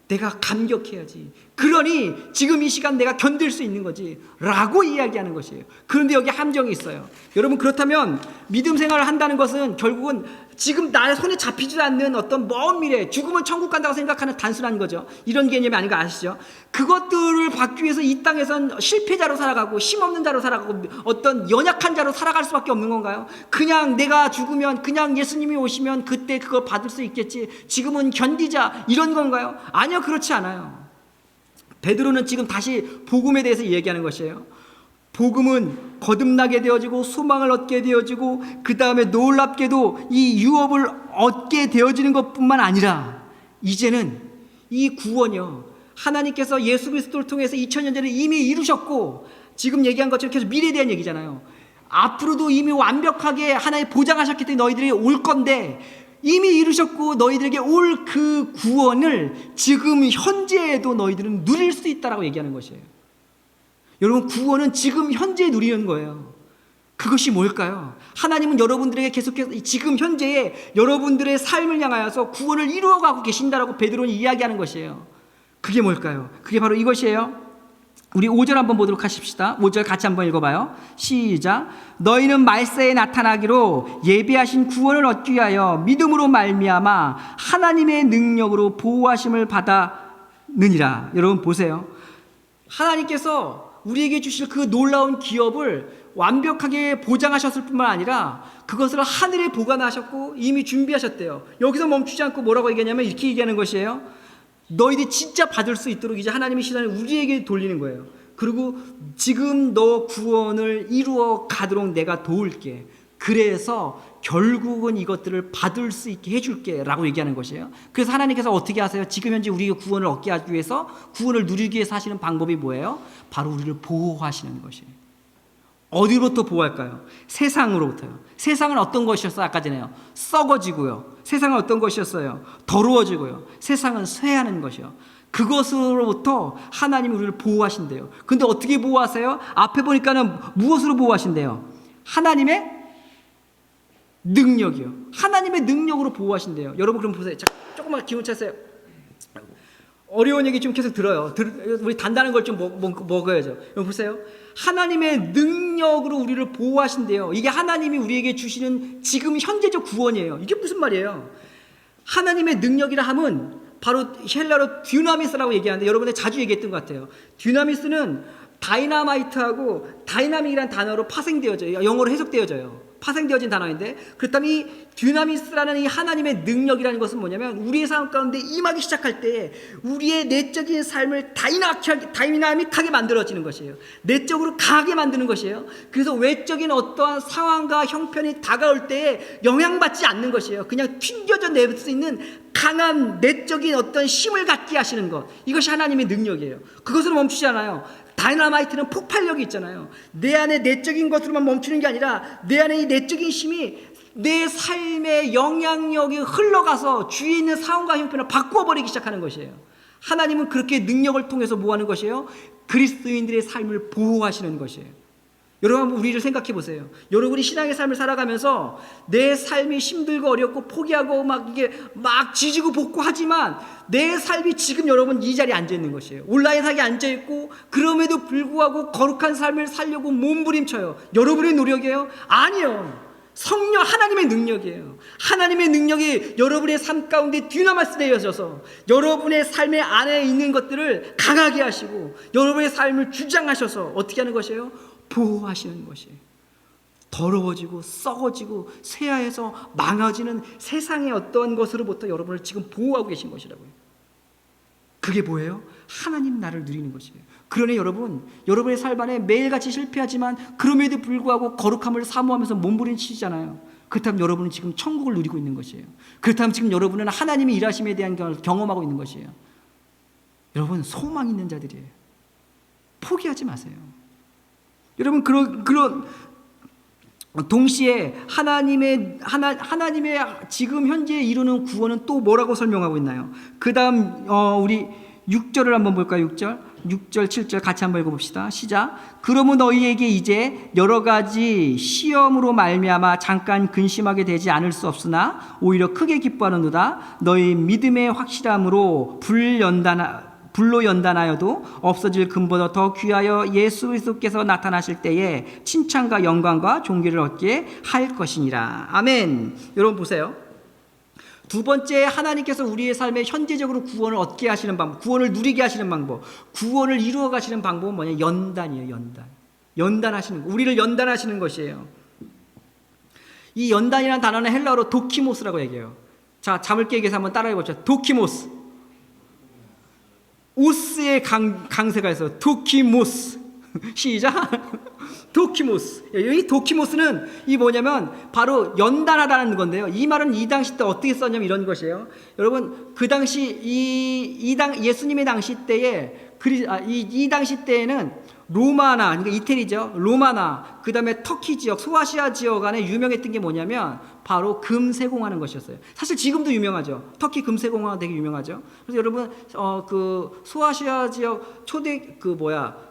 내가 감격해야지. 그러니 지금 이 시간 내가 견딜 수 있는 거지 라고 이야기하는 것이에요. 그런데 여기 함정이 있어요. 여러분, 그렇다면 믿음 생활을 한다는 것은 결국은 지금 나의 손에 잡히지 않는 어떤 먼 미래, 죽으면 천국 간다고 생각하는 단순한 거죠. 이런 개념이 아닌 거 아시죠? 그것들을 받기 위해서 이 땅에선 실패자로 살아가고 힘없는 자로 살아가고 어떤 연약한 자로 살아갈 수밖에 없는 건가요? 그냥 내가 죽으면, 그냥 예수님이 오시면 그때 그걸 받을 수 있겠지, 지금은 견디자, 이런 건가요? 아니요, 그렇지 않아요. 베드로는 지금 다시 복음에 대해서 얘기하는 것이에요. 복음은 거듭나게 되어지고 소망을 얻게 되어지고 그 다음에 놀랍게도 이 유업을 얻게 되어지는 것뿐만 아니라 이제는 이 구원이요, 하나님께서 예수 그리스도를 통해서 2000년 전에 이미 이루셨고, 지금 얘기한 것처럼 계속 미래에 대한 얘기잖아요. 앞으로도 이미 완벽하게 하나님 보장하셨기 때문에 너희들이 올 건데, 이미 이루셨고 너희들에게 올 그 구원을 지금 현재에도 너희들은 누릴 수 있다라고 얘기하는 것이에요. 여러분, 구원은 지금 현재에 누리는 거예요. 그것이 뭘까요? 하나님은 여러분들에게 계속해서 지금 현재에 여러분들의 삶을 향하여서 구원을 이루어가고 계신다라고 베드로는 이야기하는 것이에요. 그게 뭘까요? 그게 바로 이것이에요. 우리 5절 한번 보도록 하십시다. 5절 같이 한번 읽어봐요. 시작. 너희는 말세에 나타나기로 예비하신 구원을 얻기 위하여 믿음으로 말미암아 하나님의 능력으로 보호하심을 받았느니라. 여러분 보세요. 하나님께서 우리에게 주실 그 놀라운 기업을 완벽하게 보장하셨을 뿐만 아니라 그것을 하늘에 보관하셨고 이미 준비하셨대요. 여기서 멈추지 않고 뭐라고 얘기하냐면 이렇게 얘기하는 것이에요. 너희들이 진짜 받을 수 있도록 이제 하나님의 시선을 우리에게 돌리는 거예요. 그리고 지금 너 구원을 이루어 가도록 내가 도울게. 그래서 결국은 이것들을 받을 수 있게 해줄게 라고 얘기하는 것이에요. 그래서 하나님께서 어떻게 하세요? 지금 현재 우리가 구원을 얻게 하기 위해서, 구원을 누리기 위해서 하시는 방법이 뭐예요? 바로 우리를 보호하시는 것이에요. 어디로부터 보호할까요? 세상으로부터요. 세상은 어떤 것이었어요? 아까 전에요. 썩어지고요. 세상은 어떤 것이었어요? 더러워지고요. 세상은 쇠하는 것이요. 그것으로부터 하나님이 우리를 보호하신대요. 근데 어떻게 보호하세요? 앞에 보니까는 무엇으로 보호하신대요? 하나님의 능력이요. 하나님의 능력으로 보호하신대요. 여러분 그럼 보세요. 자, 조금만 기운 차세요. 어려운 얘기 좀 계속 들어요. 우리 단단한 걸 좀 먹어야죠. 여러분 보세요. 하나님의 능력으로 우리를 보호하신대요. 이게 하나님이 우리에게 주시는 지금 현재적 구원이에요. 이게 무슨 말이에요? 하나님의 능력이라 함은 바로 헬라로 듀나미스라고 얘기하는데 여러분들 자주 얘기했던 것 같아요. 듀나미스는 다이나마이트하고 다이나믹이라는 단어로 파생되어져요. 영어로 해석되어져요. 파생되어진 단어인데, 그렇다면 이 듀나미스라는 이 하나님의 능력이라는 것은 뭐냐면 우리의 삶 가운데 임하기 시작할 때 우리의 내적인 삶을 다이나믹하게 만들어지는 것이에요. 내적으로 강하게 만드는 것이에요. 그래서 외적인 어떠한 상황과 형편이 다가올 때에 영향받지 않는 것이에요. 그냥 튕겨져 낼 수 있는 강한 내적인 어떤 힘을 갖게 하시는 것, 이것이 하나님의 능력이에요. 그것으로 멈추지 않아요. 다이나마이트는 폭발력이 있잖아요. 내 안에 내적인 것으로만 멈추는 게 아니라 내 안에 이 내적인 힘이 내 삶의 영향력이 흘러가서 주위에 있는 상황과 형편을 바꾸어버리기 시작하는 것이에요. 하나님은 그렇게 능력을 통해서 뭐 하는 것이에요? 그리스도인들의 삶을 보호하시는 것이에요. 여러분 한번 우리를 생각해 보세요. 여러분이 신앙의 삶을 살아가면서 내 삶이 힘들고 어렵고 포기하고 막 지지고 볶고 하지만 내 삶이 지금 여러분 이 자리에 앉아 있는 것이에요. 온라인하게 앉아 있고 그럼에도 불구하고 거룩한 삶을 살려고 몸부림쳐요. 여러분의 노력이에요? 아니요. 성령 하나님의 능력이에요. 하나님의 능력이 여러분의 삶 가운데 뒤나마스 되어져서 여러분의 삶의 안에 있는 것들을 강하게 하시고 여러분의 삶을 주장하셔서 어떻게 하는 것이에요? 보호하시는 것이에요. 더러워지고 썩어지고 쇠하여서 망가지는 세상의 어떤 것으로부터 여러분을 지금 보호하고 계신 것이라고요. 그게 뭐예요? 하나님 나를 누리는 것이에요. 그러니 여러분, 여러분의 삶 안에 매일같이 실패하지만 그럼에도 불구하고 거룩함을 사모하면서 몸부림치잖아요. 그렇다면 여러분은 지금 천국을 누리고 있는 것이에요. 그렇다면 지금 여러분은 하나님의 일하심에 대한 걸 경험하고 있는 것이에요. 여러분, 소망 있는 자들이에요. 포기하지 마세요. 여러분, 그런 동시에 하나님의 지금 현재 이루는 구원은 또 뭐라고 설명하고 있나요? 그 다음 우리 6절을 한번 볼까요? 6절 7절 같이 한번 읽어봅시다. 시작. 그러므로 너희에게 이제 여러 가지 시험으로 말미암아 잠깐 근심하게 되지 않을 수 없으나 오히려 크게 기뻐하는도다. 너희 믿음의 확실함으로 불로 연단하여도 없어질 금보다 더 귀하여 예수 그리스도께서 나타나실 때에 칭찬과 영광과 존귀를 얻게 할 것이니라. 아멘. 여러분 보세요. 두 번째, 하나님께서 우리의 삶에 현재적으로 구원을 얻게 하시는 방법, 구원을 누리게 하시는 방법, 구원을 이루어 가시는 방법은 뭐냐? 연단이에요. 연단하시는 거. 우리를 연단하시는 것이에요. 이 연단이라는 단어는 헬라어로 도키모스라고 얘기해요. 자, 잠을 깨기 위해서 한번 따라해 보죠. 도키모스. 오스의 강세가 있어요. 도키모스. 시작. 도키모스. 이 도키모스는 이 뭐냐면 바로 연단하다는 건데요. 이 말은 이 당시 때 어떻게 썼냐면 이런 것이에요. 여러분, 그 당시 예수님의 당시 때에 이 당시 때에는 로마나, 그러니까 이태리죠. 로마나, 그 다음에 터키 지역, 소아시아 지역 안에 유명했던 게 뭐냐면 바로 금세공하는 것이었어요. 사실 지금도 유명하죠. 터키 금세공화 되게 유명하죠. 그래서 여러분, 그 소아시아 지역 초대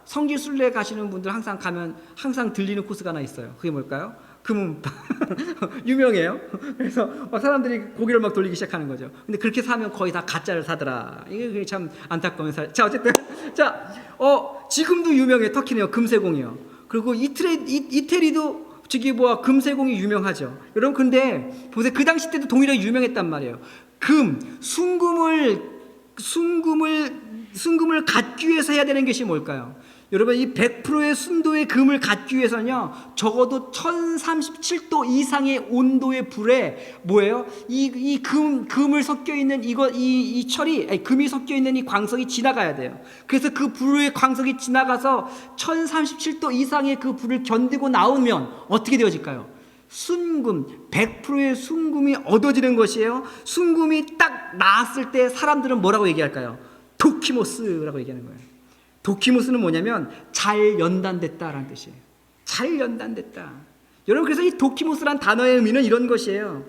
성지 순례 가시는 분들 항상 가면 항상 들리는 코스가 하나 있어요. 그게 뭘까요? 금은밥. 유명해요. 그래서 막 사람들이 고개를 막 돌리기 시작하는 거죠. 근데 그렇게 사면 거의 다 가짜를 사더라. 이게 참 안타까운 사실. 자, 어쨌든. 자, 지금도 유명해. 터키는요. 금세공이요. 그리고 이태리도 금세공이 유명하죠. 여러분, 근데 보세요. 그 당시 때도 동일하게 유명했단 말이에요. 순금을 갖기 위해서 해야 되는 것이 뭘까요? 여러분, 이 100%의 순도의 금을 갖기 위해서는요, 적어도 1037도 이상의 온도의 불에 뭐예요? 금을 섞여 있는 금이 섞여 있는 이 광석이 지나가야 돼요. 그래서 그 불의 광석이 지나가서 1037도 이상의 그 불을 견디고 나오면 어떻게 되어질까요? 순금, 100%의 순금이 얻어지는 것이에요. 순금이 딱 나왔을 때 사람들은 뭐라고 얘기할까요? 도키모스라고 얘기하는 거예요. 도키모스는 뭐냐면 잘 연단됐다라는 뜻이에요. 잘 연단됐다. 여러분, 그래서 이 도키모스란 단어의 의미는 이런 것이에요.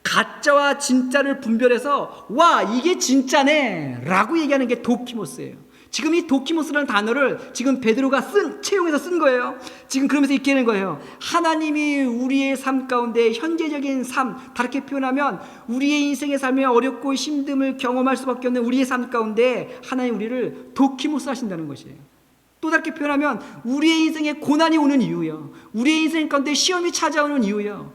가짜와 진짜를 분별해서 와, 이게 진짜네 라고 얘기하는 게 도키모스예요. 지금 이 도키모스라는 단어를 지금 베드로가 채용해서 쓴 거예요. 지금 그러면서 이렇게 하는 거예요. 하나님이 우리의 삶 가운데 현재적인 삶, 다르게 표현하면 우리의 인생의 삶에 어렵고 힘듦을 경험할 수밖에 없는 우리의 삶 가운데 하나님 우리를 도키모스 하신다는 것이에요. 또 다르게 표현하면 우리의 인생에 고난이 오는 이유요, 우리의 인생 가운데 시험이 찾아오는 이유요,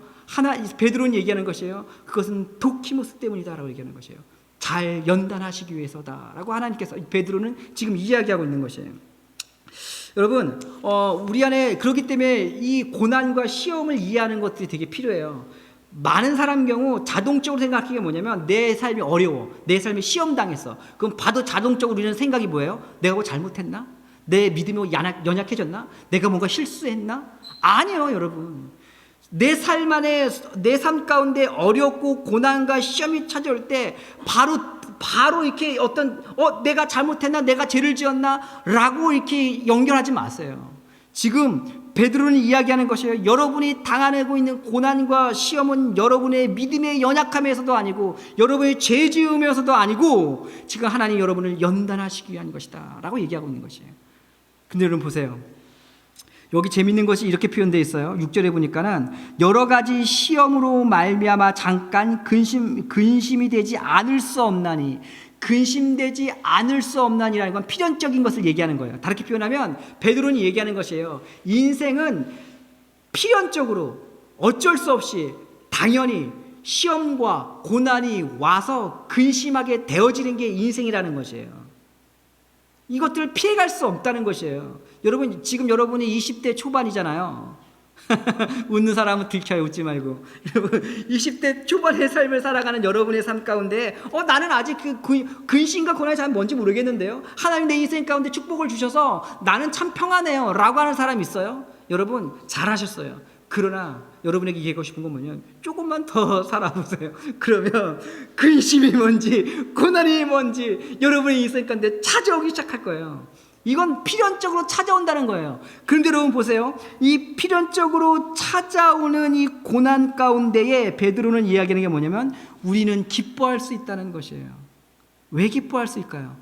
베드로는 얘기하는 것이에요. 그것은 도키모스 때문이다라고 얘기하는 것이에요. 잘 연단하시기 위해서다라고 하나님께서, 베드로는 지금 이야기하고 있는 것이에요. 여러분, 우리 안에 그렇기 때문에 이 고난과 시험을 이해하는 것들이 되게 필요해요. 많은 사람 경우 자동적으로 생각하는 게 뭐냐면 내 삶이 어려워, 내 삶이 시험 당했어. 그럼 봐도 자동적으로 우리는 생각이 뭐예요? 내가 뭐 잘못했나? 내 믿음이 연약해졌나? 내가 뭔가 실수했나? 아니에요, 여러분. 내 삶 안에, 내 삶 가운데 어렵고 고난과 시험이 찾아올 때 바로 이렇게 내가 잘못했나, 내가 죄를 지었나 라고 이렇게 연결하지 마세요. 지금 베드로는 이야기하는 것이에요. 여러분이 당하고 있는 고난과 시험은 여러분의 믿음의 연약함에서도 아니고 여러분의 죄 지음에서도 아니고 지금 하나님 여러분을 연단하시기 위한 것이다 라고 얘기하고 있는 것이에요. 근데 여러분 보세요. 여기 재밌는 것이 이렇게 표현되어 있어요. 6절에 보니까는 여러 가지 시험으로 말미암아 잠깐 근심이 되지 않을 수 없나니, 근심되지 않을 수 없나니라는 건 필연적인 것을 얘기하는 거예요. 다르게 표현하면 베드로는 얘기하는 것이에요. 인생은 필연적으로 어쩔 수 없이 당연히 시험과 고난이 와서 근심하게 되어지는 게 인생이라는 것이에요. 이것들을 피해갈 수 없다는 것이에요. 여러분, 지금 여러분이 20대 초반이잖아요. 웃는 사람은 들켜요. 웃지 말고. 여러분, 20대 초반의 삶을 살아가는 여러분의 삶 가운데 나는 아직 그 근심과 고난이 잘 뭔지 모르겠는데요, 하나님 내 인생 가운데 축복을 주셔서 나는 참 평안해요 라고 하는 사람이 있어요? 여러분, 잘하셨어요. 그러나 여러분에게 얘기하고 싶은 건 뭐냐면, 조금만 더 살아보세요. 그러면 근심이 뭔지 고난이 뭔지 여러분의 인생 가운데 찾아오기 시작할 거예요. 이건 필연적으로 찾아온다는 거예요. 그런데 여러분 보세요. 이 필연적으로 찾아오는 이 고난 가운데에 베드로는 이야기하는 게 뭐냐면, 우리는 기뻐할 수 있다는 것이에요. 왜 기뻐할 수 있을까요?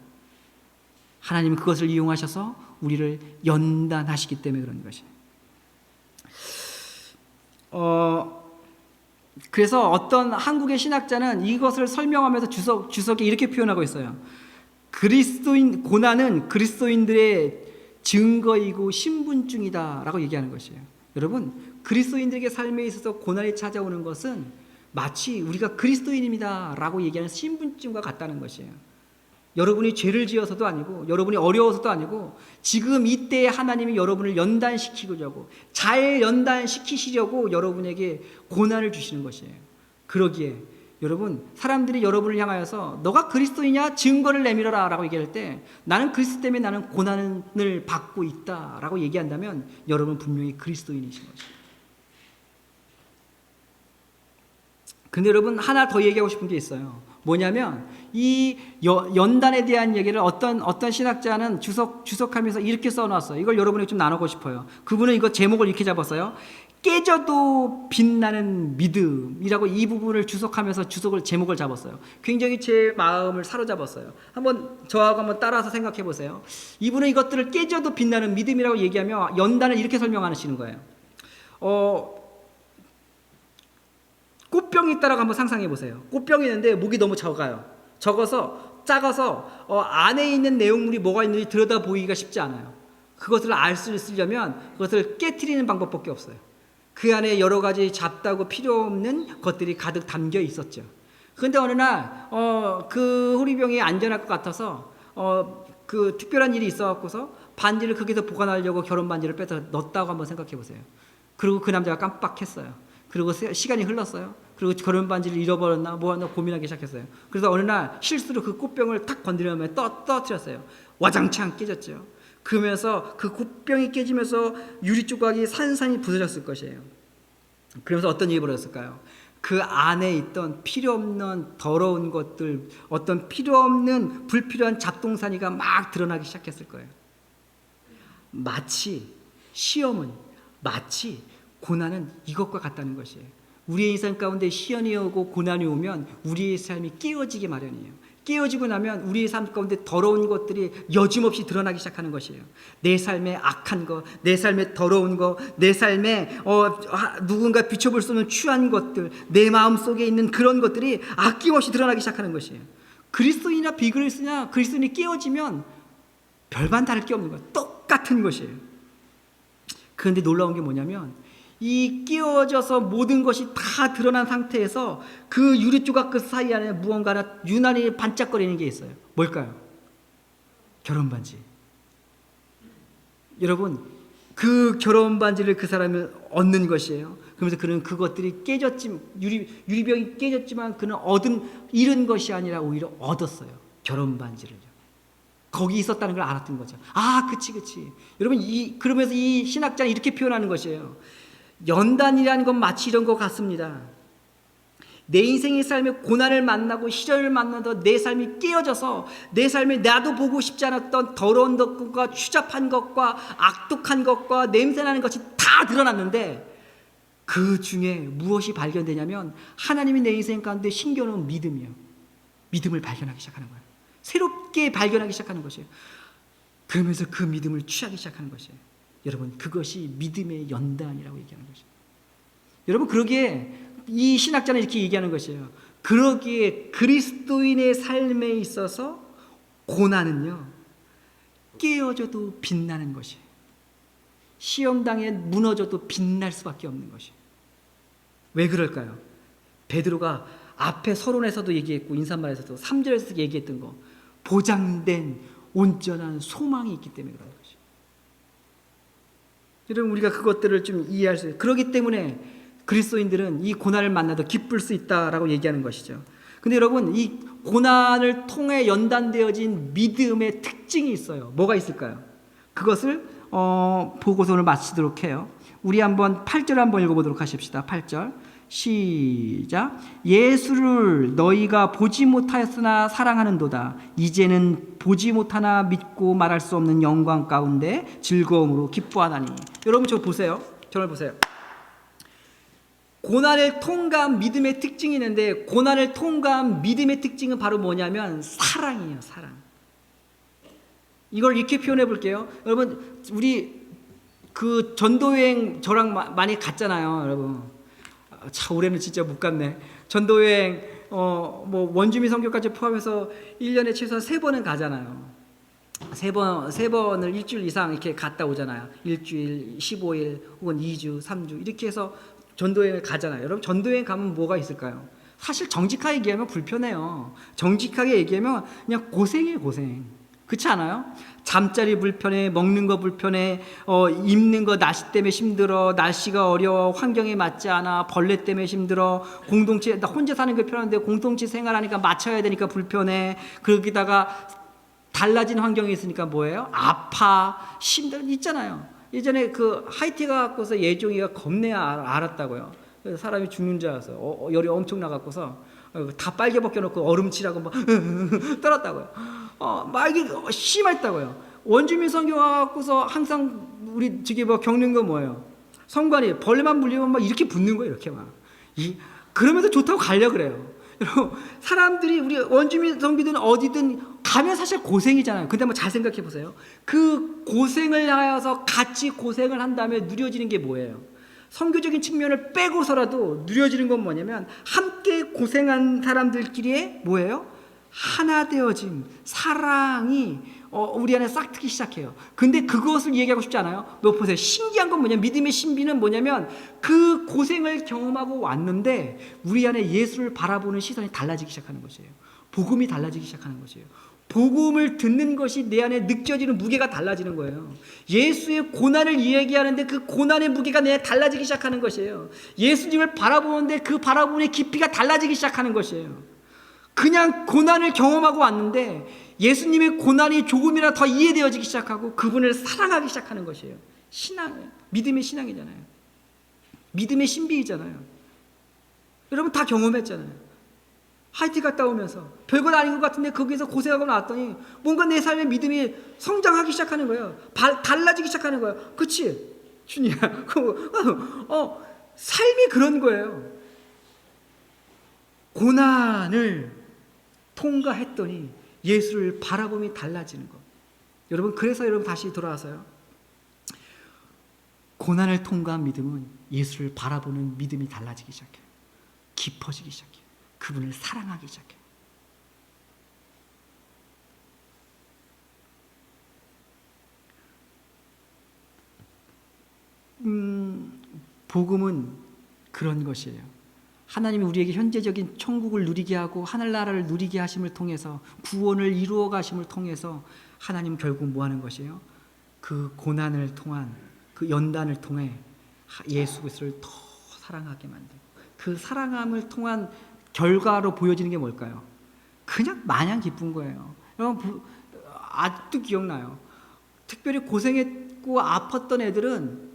하나님은 그것을 이용하셔서 우리를 연단하시기 때문에 그런 것이에요. 그래서 어떤 한국의 신학자는 이것을 설명하면서 주석에 이렇게 표현하고 있어요. 고난은 그리스도인들의 증거이고 신분증이다라고 얘기하는 것이에요. 여러분, 그리스도인들에게 삶에 있어서 고난이 찾아오는 것은 마치 우리가 그리스도인입니다라고 얘기하는 신분증과 같다는 것이에요. 여러분이 죄를 지어서도 아니고, 여러분이 어려워서도 아니고, 지금 이때에 하나님이 여러분을 연단시키려고, 잘 연단시키시려고 여러분에게 고난을 주시는 것이에요. 그러기에 여러분, 사람들이 여러분을 향하여서 너가 그리스도이냐 증거를 내밀어라 라고 얘기할 때, 나는 그리스도 때문에 나는 고난을 받고 있다 라고 얘기한다면 여러분 분명히 그리스도인이신 것이에요. 근데 여러분, 하나 더 얘기하고 싶은 게 있어요. 뭐냐면, 이 연단에 대한 얘기를 어떤 신학자는 주석하면서 이렇게 써놨어요. 이걸 여러분에게 좀 나누고 싶어요. 그분은 이거 제목을 이렇게 잡았어요. 깨져도 빛나는 믿음이라고 이 부분을 주석하면서 제목을 잡았어요. 굉장히 제 마음을 사로잡았어요. 저하고 한번 따라서 생각해 보세요. 이분은 이것들을 깨져도 빛나는 믿음이라고 얘기하며 연단을 이렇게 설명하시는 거예요. 꽃병이 있다라고 한번 상상해 보세요. 꽃병이 있는데 목이 너무 작아서 안에 있는 내용물이 뭐가 있는지 들여다 보기가 쉽지 않아요. 그것을 알 수 있으려면 그것을 깨트리는 방법밖에 없어요. 그 안에 여러 가지 잡다고 필요 없는 것들이 가득 담겨 있었죠. 그런데 어느 날 그 호리병이 안전할 것 같아서 그 특별한 일이 있어갖고서 반지를 거기서 보관하려고 결혼 반지를 빼서 넣었다고 한번 생각해 보세요. 그리고 그 남자가 깜빡했어요. 그리고 시간이 흘렀어요. 그리고 결혼 반지를 잃어버렸나 뭐하나 고민하기 시작했어요. 그래서 어느 날 실수로 그 꽃병을 탁 건드리면 떠뜨렸어요. 와장창 깨졌죠. 그러면서 그 꽃병이 깨지면서 유리 조각이 산산이 부서졌을 것이에요. 그러면서 어떤 일이 벌어졌을까요? 그 안에 있던 필요 없는 더러운 것들, 어떤 필요 없는 불필요한 잡동사니가 막 드러나기 시작했을 거예요. 마치 고난은 이것과 같다는 것이에요. 우리의 인생 가운데 시련이 오고 고난이 오면 우리의 삶이 깨어지기 마련이에요. 깨어지고 나면 우리의 삶 가운데 더러운 것들이 여짐없이 드러나기 시작하는 것이에요. 내 삶에 악한 것, 내 삶에 더러운 것, 내 삶에 누군가 비춰볼 수 없는 추한 것들, 내 마음속에 있는 그런 것들이 아낌없이 드러나기 시작하는 것이에요. 그리스도인이나 비그리스도인이나 그리스도인이 깨어지면 별반 다를 게 없는 거예요. 똑같은 것이에요. 그런데 놀라운 게 뭐냐면, 이 끼워져서 모든 것이 다 드러난 상태에서 그 유리 조각 그 사이 안에 무언가나 유난히 반짝거리는 게 있어요. 뭘까요? 결혼 반지. 여러분, 그 결혼 반지를 그 사람이 얻는 것이에요. 그러면서 그는 그것들이 유리병이 깨졌지만 그는 잃은 것이 아니라 오히려 얻었어요. 결혼 반지를요. 거기 있었다는 걸 알았던 거죠. 그치. 여러분, 그러면서 이 신학자는 이렇게 표현하는 것이에요. 연단이라는 건 마치 이런 것 같습니다. 내 인생의 삶에 고난을 만나고 시련을 만나도 내 삶이 깨어져서 내 삶에 나도 보고 싶지 않았던 더러운 것과 추잡한 것과 악독한 것과 냄새나는 것이 다 드러났는데, 그 중에 무엇이 발견되냐면 하나님이 내 인생 가운데 심겨놓은 믿음이에요. 믿음을 발견하기 시작하는 거예요. 새롭게 발견하기 시작하는 것이에요. 그러면서 그 믿음을 취하기 시작하는 것이에요. 여러분, 그것이 믿음의 연단이라고 얘기하는 것이에요. 여러분, 그러기에 이 신학자는 이렇게 얘기하는 것이에요. 그러기에 그리스도인의 삶에 있어서 고난은요, 깨어져도 빛나는 것이에요. 시험당에 무너져도 빛날 수밖에 없는 것이에요. 왜 그럴까요? 베드로가 앞에 서론에서도 얘기했고 인사말에서도 3절에서 얘기했던 거, 보장된 온전한 소망이 있기 때문에 그런 것이죠. 여러분, 우리가 그것들을 좀 이해할 수 있어요. 그렇기 때문에 그리스도인들은 이 고난을 만나도 기쁠 수 있다라고 얘기하는 것이죠. 근데 여러분, 이 고난을 통해 연단되어진 믿음의 특징이 있어요. 뭐가 있을까요? 그것을 보고서 오늘 마치도록 해요. 우리 한번 8절 한번 읽어보도록 하십시다. 8절 시작. 예수를 너희가 보지 못하였으나 사랑하는도다. 이제는 보지 못하나 믿고 말할 수 없는 영광 가운데 즐거움으로 기뻐하나니. 여러분, 저 보세요. 저를 보세요. 고난을 통과한 믿음의 특징이 있는데, 고난을 통과한 믿음의 특징은 바로 뭐냐면 사랑이에요. 사랑. 이걸 이렇게 표현해 볼게요. 여러분, 우리 그 전도여행 저랑 많이 갔잖아요. 여러분, 참 올해는 진짜 못 갔네. 전도여행 뭐 원주민 선교까지 포함해서 1년에 최소한 3번은 가잖아요. 3번을 일주일 이상 이렇게 갔다 오잖아요. 일주일, 15일 혹은 2주, 3주 이렇게 해서 전도여행을 가잖아요. 여러분, 전도여행 가면 뭐가 있을까요? 사실 정직하게 얘기하면 불편해요. 정직하게 얘기하면 그냥 고생이에요, 고생. 그렇지 않아요? 잠자리 불편해, 먹는 거 불편해, 입는 거 날씨 때문에 힘들어, 날씨가 어려워, 환경에 맞지 않아, 벌레 때문에 힘들어, 공동체, 나 혼자 사는 게 편한데 공동체 생활하니까 맞춰야 되니까 불편해. 그러기다가 달라진 환경이 있으니까 뭐예요? 아파, 힘들어, 있잖아요. 예전에 그 하이티가 갖고서 예종이가 겁내 알았다고요. 그래서 사람이 죽는 줄 알았어. 열이 엄청 나갖고서 다 빨개 벗겨놓고 얼음칠하고 막 떨었다고요. 막 이게 심했다고요. 원주민 선교 와갖고서 항상 우리 저기 뭐 겪는 거 뭐예요? 성관이 벌레만 물리면 막 이렇게 붙는 거예요. 이렇게 막. 그러면서 좋다고 가려 그래요. 여러분, 사람들이 우리 원주민 선교든 어디든 가면 사실 고생이잖아요. 근데 한번 잘 생각해 보세요. 그 고생을 하여서 같이 고생을 한 다음에 누려지는 게 뭐예요? 선교적인 측면을 빼고서라도 누려지는 건 뭐냐면 함께 고생한 사람들끼리의 뭐예요? 하나 되어진 사랑이 우리 안에 싹 트기 시작해요. 근데 그것을 얘기하고 싶지 않아요? 너 보세요. 신기한 건 뭐냐면, 믿음의 신비는 뭐냐면 그 고생을 경험하고 왔는데 우리 안에 예수를 바라보는 시선이 달라지기 시작하는 것이에요. 복음이 달라지기 시작하는 것이에요. 복음을 듣는 것이 내 안에 느껴지는 무게가 달라지는 거예요. 예수의 고난을 이야기하는데 그 고난의 무게가 내 안에 달라지기 시작하는 것이에요. 예수님을 바라보는데 그 바라보는 깊이가 달라지기 시작하는 것이에요. 그냥 고난을 경험하고 왔는데 예수님의 고난이 조금이라도 더 이해되어지기 시작하고 그분을 사랑하기 시작하는 것이에요. 신앙, 믿음의 신앙이잖아요. 믿음의 신비이잖아요. 여러분 다 경험했잖아요. 하이티 갔다 오면서 별건 아닌 것 같은데 거기서 고생하고 나왔더니 뭔가 내 삶의 믿음이 성장하기 시작하는 거예요. 달라지기 시작하는 거예요. 그치? 준이야. 삶이 그런 거예요. 고난을 통과했더니 예수를 바라봄이 달라지는 것. 여러분, 그래서 여러분 다시 돌아와서요. 고난을 통과한 믿음은 예수를 바라보는 믿음이 달라지기 시작해요. 깊어지기 시작해요. 그분을 사랑하기 시작해요. 복음은 그런 것이에요. 하나님이 우리에게 현재적인 천국을 누리게 하고 하늘나라를 누리게 하심을 통해서 구원을 이루어 가심을 통해서 하나님 결국 뭐 하는 것이에요? 그 고난을 통한 그 연단을 통해 예수 그리스도를 더 사랑하게 만들고 그 사랑함을 통한 결과로 보여지는 게 뭘까요? 그냥 마냥 기쁜 거예요. 여러분 아직도 기억나요. 특별히 고생했고 아팠던 애들은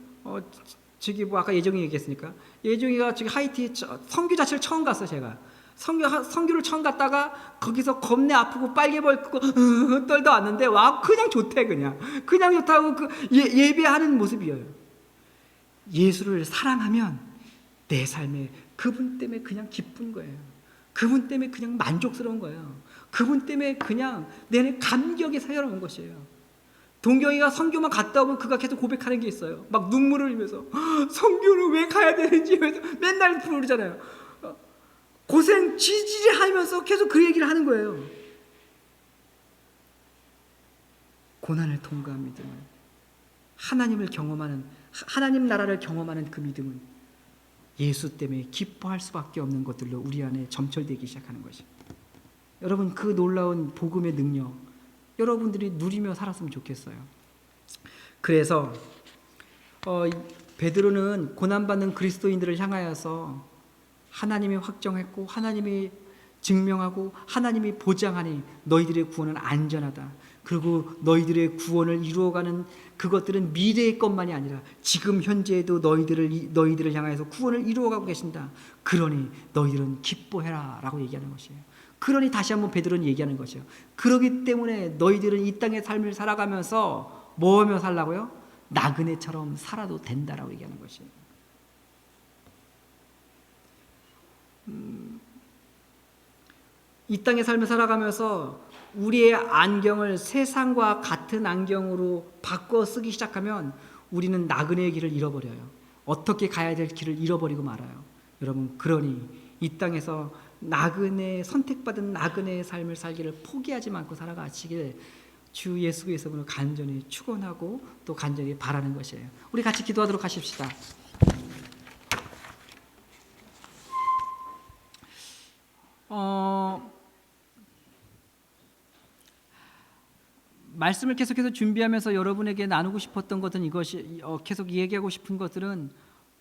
저기 뭐 아까 예정이 얘기했으니까 예정이가 저기 하이티 선교 자체를 처음 갔어. 제가 선교를 처음 갔다가 거기서 겁내 아프고 빨개 벌고 떨다 왔는데 와 그냥 좋대. 그냥 좋다고 그 예배하는 모습이에요. 예수를 사랑하면 내 삶에 그분 때문에 그냥 기쁜 거예요. 그분 때문에 그냥 만족스러운 거예요. 그분 때문에 그냥 내 안에 감격이 새어나온 것이에요. 동경이가 선교만 갔다 오면 그가 계속 고백하는 게 있어요. 막 눈물을 흘리면서 선교를 왜 가야 되는지 맨날 부르잖아요. 고생 지지리 하면서 계속 그 얘기를 하는 거예요. 고난을 통과한 믿음은 하나님을 경험하는, 하나님 나라를 경험하는 그 믿음은 예수 때문에 기뻐할 수밖에 없는 것들로 우리 안에 점철되기 시작하는 것입니다. 여러분, 그 놀라운 복음의 능력 여러분들이 누리며 살았으면 좋겠어요. 그래서 베드로는 고난받는 그리스도인들을 향하여서 하나님이 확정했고 하나님이 증명하고 하나님이 보장하니 너희들의 구원은 안전하다. 그리고 너희들의 구원을 이루어가는 그것들은 미래의 것만이 아니라 지금 현재에도 너희들을 향하여서 구원을 이루어가고 계신다. 그러니 너희들은 기뻐해라 라고 얘기하는 것이에요. 그러니 다시 한번 베드로는 얘기하는 것이에요. 그러기 때문에 너희들은 이 땅의 삶을 살아가면서 뭐 하며 살라고요? 나그네처럼 살아도 된다라고 얘기하는 것이에요. 이 땅의 삶을 살아가면서 우리의 안경을 세상과 같은 안경으로 바꿔 쓰기 시작하면 우리는 나그네의 길을 잃어버려요. 어떻게 가야 될 길을 잃어버리고 말아요. 여러분, 그러니 이 땅에서 선택받은 나그네의 삶을 살기를 포기하지 않고 살아가시길 주 예수 그리스도로 간절히 축원하고 또 간절히 바라는 것이에요. 우리 같이 기도하도록 하십시다. 말씀을 계속해서 준비하면서 여러분에게 나누고 싶었던 것은 이것이 계속 얘기하고 싶은 것들은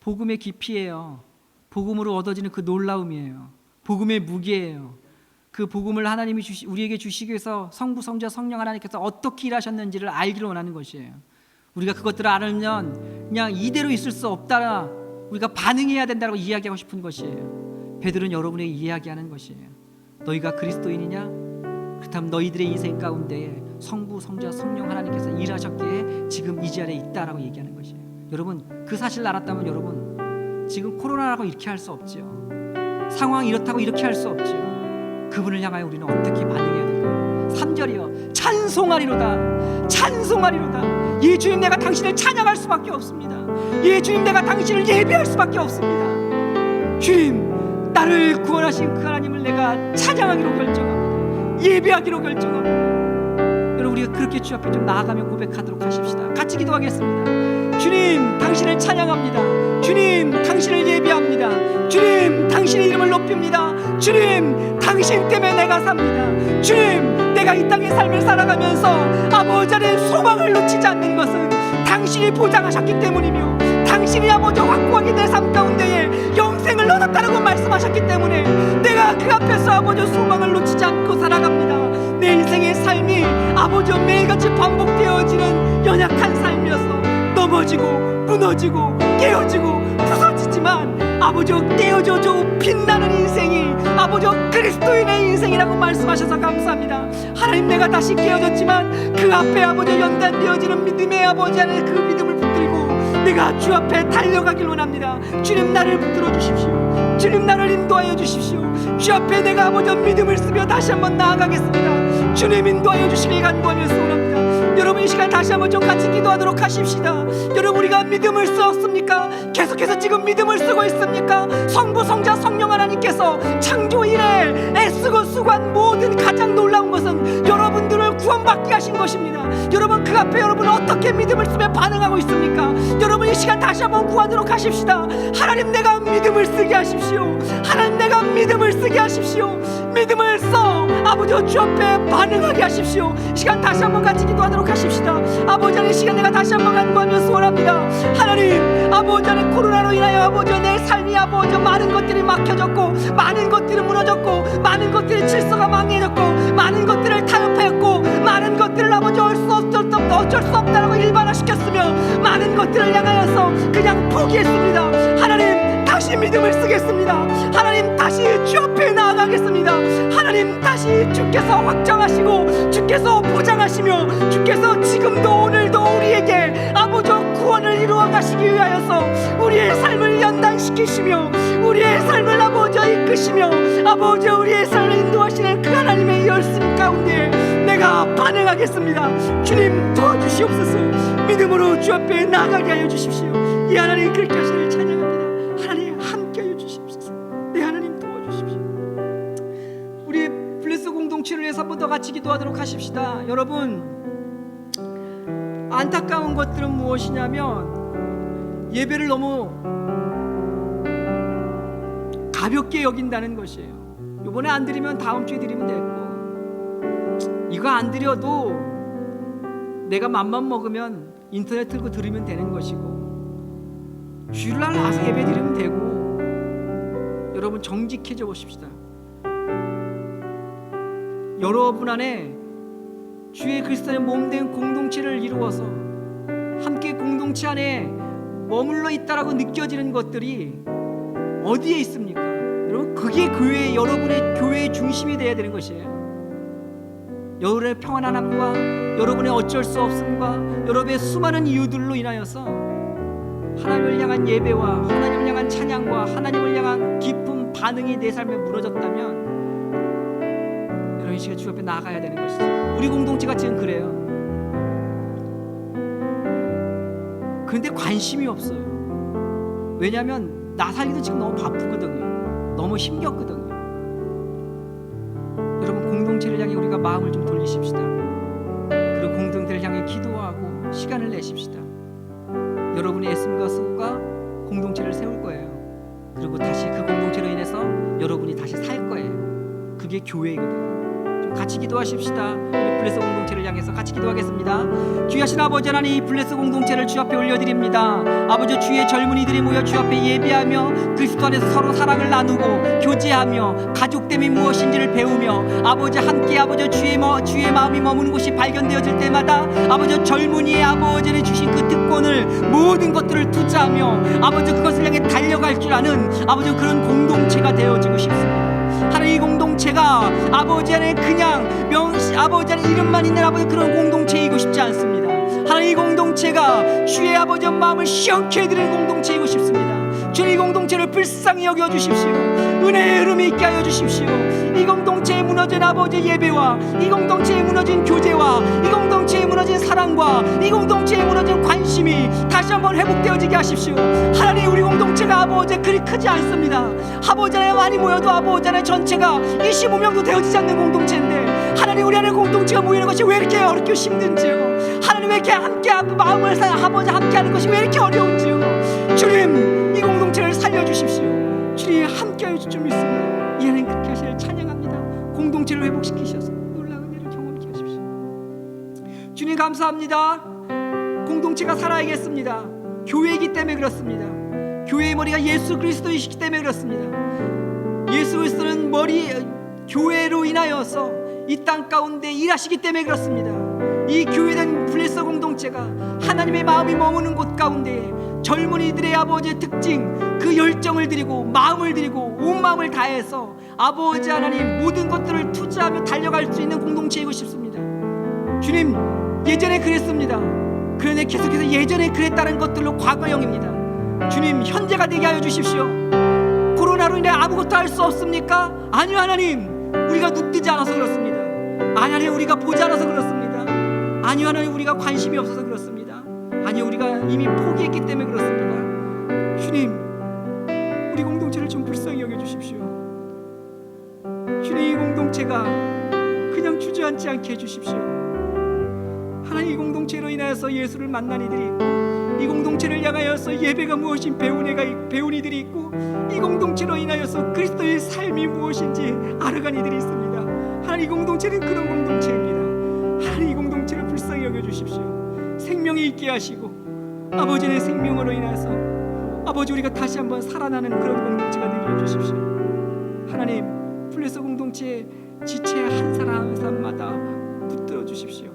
복음의 깊이예요. 복음으로 얻어지는 그 놀라움이에요. 복음의 무게예요. 그 복음을 하나님이 우리에게 주시기 위해서 성부, 성자, 성령 하나님께서 어떻게 일하셨는지를 알기를 원하는 것이에요. 우리가 그것들을 알면 그냥 이대로 있을 수 없다, 우리가 반응해야 된다고 이야기하고 싶은 것이에요. 베드로는 여러분에게 이야기하는 것이에요. 너희가 그리스도인이냐? 그렇다면 너희들의 인생 가운데에 성부, 성자, 성령 하나님께서 일하셨기에 지금 이 자리에 있다라고 얘기하는 것이에요. 여러분, 그 사실을 알았다면 여러분, 지금 코로나라고 이렇게 할 수 없지요. 상황이 이렇다고 이렇게 할 수 없지요. 그분을 향하여 우리는 어떻게 반응해야 될까요? 3절이요. 찬송하리로다. 찬송하리로다. 예, 주님, 내가 당신을 찬양할 수밖에 없습니다. 예, 주님, 내가 당신을 예배할 수밖에 없습니다. 주님, 나를 구원하신 그 하나님을 내가 찬양하기로 결정합니다. 예배하기로 결정합니다. 여러분, 우리가 그렇게 주 앞에 좀 나아가며 고백하도록 하십시다. 같이 기도하겠습니다. 주님, 당신을 찬양합니다. 주님, 당신을 예배합니다. 주님, 당신의 이름을 높입니다. 주님, 당신 때문에 내가 삽니다. 주님, 내가 이 땅의 삶을 살아가면서 아버지 안에 소망을 놓치지 않는 것은 당신이 보장하셨기 때문이며 당신이 아버지 확고하게 내 삶 가운데에 영생을 얻었다라고 말씀하셨기 때문에 내가 그 앞에서 아버지 소망을 놓치지 않고 살아갑니다. 내 인생의 삶이 아버지 매일같이 반복되어지는 연약한 삶이어서 넘어지고 무너지고 깨어지고 부서지지만 아버지 깨어져줘 빛나는 인생이 아버지 그리스도인의 인생이라고 말씀하셔서 감사합니다. 하나님, 내가 다시 깨어졌지만 그 앞에 아버지 연단되어지는 믿음의 아버지 안에 그 믿음을 붙들고 내가 주 앞에 달려가길 원합니다. 주님, 나를 붙들어 주십시오. 주님, 나를 인도하여 주십시오. 주 앞에 내가 아버지 믿음을 쓰며 다시 한번 나아가겠습니다. 주님, 인도하여 주시길 간구하며 소원합니다. 여러분, 이 시간 다시 한번 좀 같이 기도하도록 하십시다. 여러분, 우리가 믿음을 쓰었습니까? 계속해서 지금 믿음을 쓰고 있습니까? 성부, 성자, 성령 하나님께서 창조 이래 애쓰고 수고한 모든 가장 놀라운 것은 여러분들을 구원받게 하신 것입니다. 여러분, 그 앞에 여러분 어떻게 믿음을 쓰며 반응하고 있습니까? 여러분, 이 시간 다시 한번 구하도록 하십시다. 하나님, 내가 믿음을 쓰게 하십시오. 하나님, 내가 믿음을 쓰게 하십시오. 믿음을 써 아버지 주 앞에 반응하게 하십시오. 이 시간 다시 한번 같이 기도하도록 하십시다. 아버지 하나님, 이 시간 내가 다시 한번 간구하며 소원합니다. 하나님, 아버지 하나님, 코로나로 인하여 아버지 내 삶이 아버지 많은 것들이 막혀졌고 많은 것들이 무너졌고 많은 것들의 질서가 망해졌고 많은 것들을 타협하였고 많은 것들을 아버지 어쩔 수 없다라고 일반화시켰으며 많은 것들을 향하여서 그냥 포기했습니다. 하나님, 다시 믿음을 쓰겠습니다. 하나님, 다시 주 앞에 나아가겠습니다. 하나님, 다시 주께서 확정하시고 주께서 보장하시며 주께서 지금도 오늘도 우리에게 아버지 구원을 이루어 가시기 위하여서 우리의 삶을 연단시키시며 우리의 삶을 아버지 이끄시며 아버지 우리의 삶을 인도하시는 그 하나님의 열심 가운데 내가 반응하겠습니다. 주님, 도와주시옵소서. 믿음으로 주 앞에 나아가게 하여 주십시오. 이 하나님, 그렇게 하시길 찬양합니다. 하나님, 함께 하여 주십시오. 네, 하나님, 도와주십시오. 우리 블레스 공동체를 위해서 한 번 더 같이 기도하도록 하십시다. 여러분, 안타까운 것들은 무엇이냐면 예배를 너무 가볍게 여긴다는 것이에요. 이번에 안 드리면 다음 주에 드리면 되고, 이거 안 드려도 내가 맘만 먹으면 인터넷 틀고 들으면 되는 것이고, 주일날 나와서 예배 드리면 되고. 여러분 정직해져 보십시다. 여러분 안에 주의 그리스도의 몸된 공동체를 이루어서 함께 공동체 안에 머물러 있다라고 느껴지는 것들이 어디에 있습니까? 여러분 그게 교회, 여러분의 교회의 중심이 되어야 되는 것이에요. 여러분의 평안함과 여러분의 어쩔 수 없음과 여러분의 수많은 이유들로 인하여서 하나님을 향한 예배와 하나님을 향한 찬양과 하나님을 향한 깊은 반응이 내 삶에 무너졌다면 여러분 이 시간 주 앞에 나가야 되는 것이죠. 우리 공동체가 지금 그래요. 그런데 관심이 없어요. 왜냐하면 나 살기도 지금 너무 바쁘거든요. 너무 힘겹거든요. 여러분 공동체를 향해 우리가 마음을 좀 돌리십시다. 그리고 공동체를 향해 기도하고 시간을 내십시다. 여러분의 애씀과 수고가 공동체를 세울 거예요. 그리고 다시 그 공동체로 인해서 여러분이 다시 살 거예요. 그게 교회거든요. 좀 같이 기도하십시다. 우리 블레스 공동체를 향해서 같이 기도하겠습니다. 귀하신 아버지 하나님, 이 블레스 공동체를 주 앞에 올려드립니다. 아버지, 주의 젊은이들이 모여 주 앞에 예배하며 그리스도 안에서 서로 사랑을 나누고 교제하며 가족됨이 무엇인지를 배우며 아버지 함께 아버지 주의 마음이 머무는 곳이 발견되어질 때마다 아버지 젊은이의 아버지는 주신 그 특권을 모든 것들을 투자하며 아버지 그것을 향해 달려갈 줄 아는 아버지 그런 공동체가 되어지고 싶습니다. 하나님, 이 공동체가 아버지 안에 그냥 아버지 안에 이름만 있는 아버지 그런 공동체이고 싶지 않습니다. 하나님, 이 공동체가 주의 아버지 마음을 시원케 해드리는 공동체이고 싶습니다. 주님, 이 공동체를 불쌍히 여겨 주십시오. 은혜의 흐름이 있게 하여 주십시오. 이 공동체에 무너진 아버지의 예배와 이 공동체에 무너진 교제와 이 공동체에 무너진 사랑과 이 공동체에 무너진 관심이 다시 한번 회복되어지게 하십시오. 하나님, 우리 공동체가 아버지 그리 크지 않습니다. 아버지 안에 많이 모여도 아버지 안에 전체가 25명도 되어지지 않는 공동체인데 하나님, 우리 안에 공동체가 모이는 것이 왜 이렇게 어렵고 힘든지요. 하나님, 왜 이렇게 함께 마음을 아버지 함께하는 것이 왜 이렇게 어려운지요. 주님, 이 공동체를 살려주십시오. 주님, 함께하여 주실 줄 믿습니다. 이 하나님 그렇게 하시길 찬양합니다. 공동체를 회복시키셔서 놀라운 은혜를 경험케 하십시오. 주님, 감사합니다. 공동체가 살아야겠습니다. 교회이기 때문에 그렇습니다. 교회의 머리가 예수 그리스도이시기 때문에 그렇습니다. 예수 그리스도는 교회로 인하여서 이 땅 가운데 일하시기 때문에 그렇습니다. 이 교회된 블레스 공동체가 하나님의 마음이 머무는 곳 가운데 젊은이들의 아버지의 특징, 그 열정을 드리고 마음을 드리고 온 마음을 다해서 아버지 하나님 모든 것들을 투자하며 달려갈 수 있는 공동체이고 싶습니다. 주님, 예전에 그랬습니다. 그런데 계속해서 예전에 그랬다는 것들로 과거형입니다. 주님, 현재가 되게 하여 주십시오. 코로나로 인해 아무것도 할 수 없습니까? 아니요, 하나님, 우리가 눈뜨지 않아서 그렇습니다. 아니요, 하나님, 우리가 보지 않아서 그렇습니다. 아니요, 하나님, 우리가 관심이 없어서 그렇습니다. 아니요, 우리가 이미 포기했기 때문에 그렇습니다. 주님, 우리 공동체를 좀 불쌍히 여겨주십시오. 주님, 이 공동체가 그냥 주저앉지 않게 해주십시오. 하나님, 이 공동체로 인하여서 예수를 만난 이들이 있고 이 공동체를 향하여서 예배가 무엇인 배운 이들이 있고 이 공동체로 인하여서 그리스도의 삶이 무엇인지 알아간 이들이 있습니다. 하나님, 이 공동체는 그런 공동체입니다. 하나님, 이 공동체를 불쌍히 여겨주십시오. 생명이 있게 하시고 아버지의 생명으로 인해서 아버지 우리가 다시 한번 살아나는 그런 공동체가 되게 해주십시오. 하나님, 블레스 공동체의 지체 한 사람 한 사람마다 붙들어 주십시오.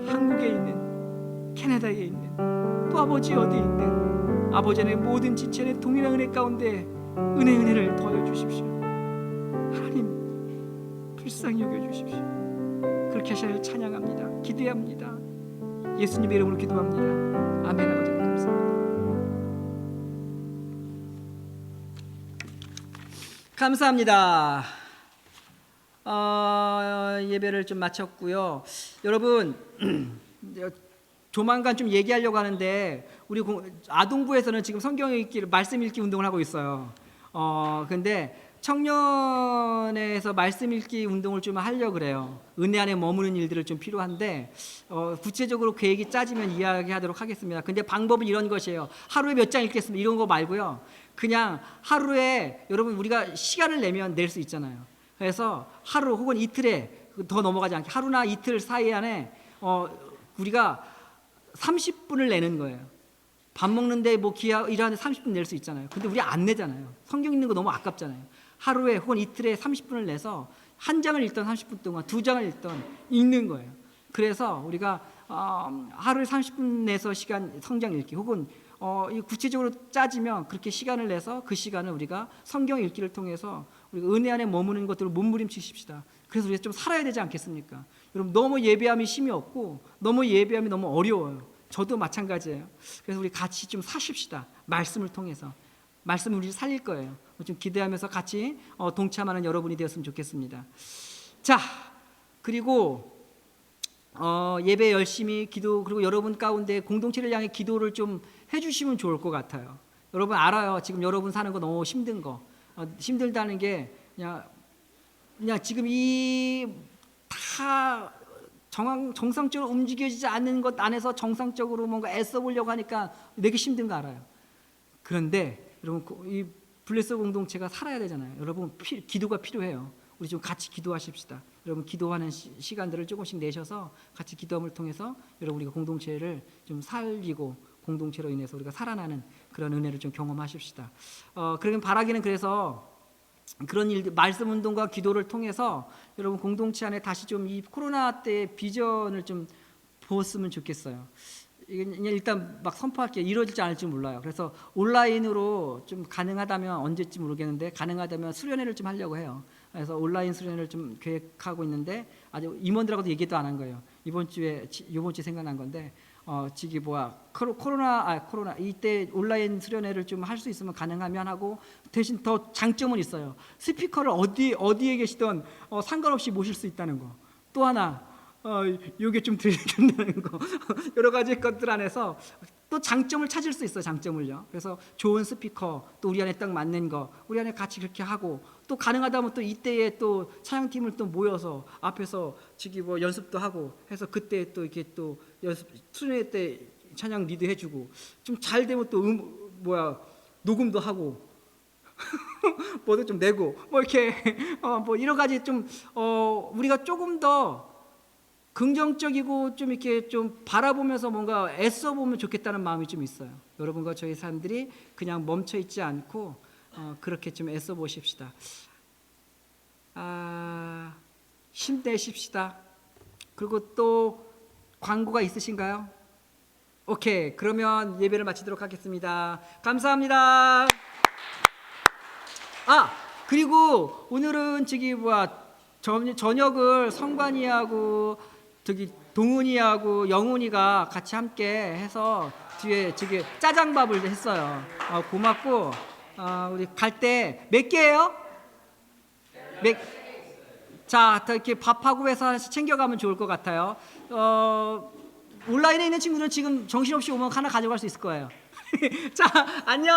한국에 있는, 캐나다에 있는, 또 아버지 어디에 있는 아버지 안에 모든 지체의 동일한 은혜 가운데 은혜를 더하여 주십시오. 하나님, 불쌍히 여겨 주십시오. 그렇게 하시기를 찬양합니다. 기대합니다. 예수님의 이름으로 기도합니다. 아멘. 아버지 감사합니다. 감사합니다. 예배를 좀 마쳤고요. 여러분, 조만간 좀 얘기하려고 하는데 우리 아동부에서는 지금 성경 읽기, 말씀 읽기 운동을 하고 있어요. 근데 청년에서 말씀 읽기 운동을 좀 하려고 그래요. 은혜 안에 머무는 일들을 좀 필요한데 구체적으로 계획이 짜지면 이야기하도록 하겠습니다. 근데 방법은 이런 것이에요. 하루에 몇 장 읽겠습니다. 이런 거 말고요. 그냥 하루에 여러분 우리가 시간을 내면 낼 수 있잖아요. 그래서 하루 혹은 이틀에 더 넘어가지 않게 하루나 이틀 사이 안에 우리가 30분을 내는 거예요. 밥 먹는데 뭐 일하는데 30분 낼 수 있잖아요. 근데 우리 안 내잖아요. 성경 읽는 거 너무 아깝잖아요. 하루에 혹은 이틀에 30분을 내서 한 장을 읽던 30분 동안 2장을 읽던 읽는 거예요. 그래서 우리가 하루에 30분 내서 시간 성경 읽기 혹은 구체적으로 짜지면 그렇게 시간을 내서 그 시간을 우리가 성경 읽기를 통해서 우리가 은혜 안에 머무는 것들을 몸부림치십시다. 그래서 우리가 좀 살아야 되지 않겠습니까? 여러분 너무 예배함이 힘이 없고 너무 예배함이 너무 어려워요. 저도 마찬가지예요. 그래서 우리 같이 좀 사십시다. 말씀을 통해서. 말씀을 우리 살릴 거예요. 좀 기대하면서 같이 동참하는 여러분이 되었으면 좋겠습니다. 자, 그리고 예배 열심히 기도 그리고 여러분 가운데 공동체를 향해 기도를 좀 해주시면 좋을 것 같아요. 여러분 알아요. 지금 여러분 사는 거 너무 힘든 거 힘들다는 게 그냥 지금 이 다 정상적으로 움직여지지 않는 것 안에서 정상적으로 뭔가 애써 보려고 하니까 내게 힘든 거 알아요. 그런데 여러분 이 블레스 공동체가 살아야 되잖아요. 여러분 기도가 필요해요. 우리 좀 같이 기도하십시다. 여러분 기도하는 시간들을 조금씩 내셔서 같이 기도함을 통해서 여러분 우리가 공동체를 좀 살리고 공동체로 인해서 우리가 살아나는 그런 은혜를 좀 경험하십시다. 그러면 바라기는 그래서 그런 일들 말씀 운동과 기도를 통해서 여러분 공동체 안에 다시 좀 이 코로나 때 비전을 좀 보았으면 좋겠어요. 이게 일단 막 선포할게요. 이루어질지 않을지 몰라요. 그래서 온라인으로 좀 가능하다면 언제쯤 모르겠는데 가능하다면 수련회를 좀 하려고 해요. 그래서 온라인 수련회를 좀 계획하고 있는데 아직 임원들하고도 얘기도 안 한 거예요. 이번 주에 생각난 건데 지기 코로나 이때 온라인 수련회를 좀 할 수 있으면 가능하면 하고 대신 더 장점은 있어요. 스피커를 어디에 계시던 상관없이 모실 수 있다는 거. 또 하나 요게 좀 들린다는 거. 여러 가지 것들 안에서 또 장점을 찾을 수 있어요. 장점을요. 그래서 좋은 스피커 또 우리 안에 딱 맞는 거 우리 안에 같이 그렇게 하고 또 가능하다면 또 이때에 또 찬양팀을 또 모여서 앞에서 지기 연습도 하고 해서 그때 또 이렇게 또 연습 수련회 때 찬양 리드 해주고 좀 잘 되면 또 녹음도 하고 뭐도 좀 내고 이렇게 여러 가지 좀 우리가 조금 더 긍정적이고 좀 이렇게 좀 바라보면서 뭔가 애써 보면 좋겠다는 마음이 좀 있어요. 여러분과 저희 사람들이 그냥 멈춰 있지 않고 그렇게 좀 애써 보십시다. 힘내십시다. 그리고 또 광고가 있으신가요? 오케이. 그러면 예배를 마치도록 하겠습니다. 감사합니다. 그리고 오늘은 저녁을 성관이하고 동훈이하고 영훈이가 같이 함께 해서 뒤에 짜장밥을 했어요. 고맙고 우리 갈 때 몇 개예요? 자, 더 이렇게 밥하고 해서 하나씩 챙겨가면 좋을 것 같아요. 온라인에 있는 친구들은 지금 정신없이 오면 하나 가져갈 수 있을 거예요. 자, 안녕.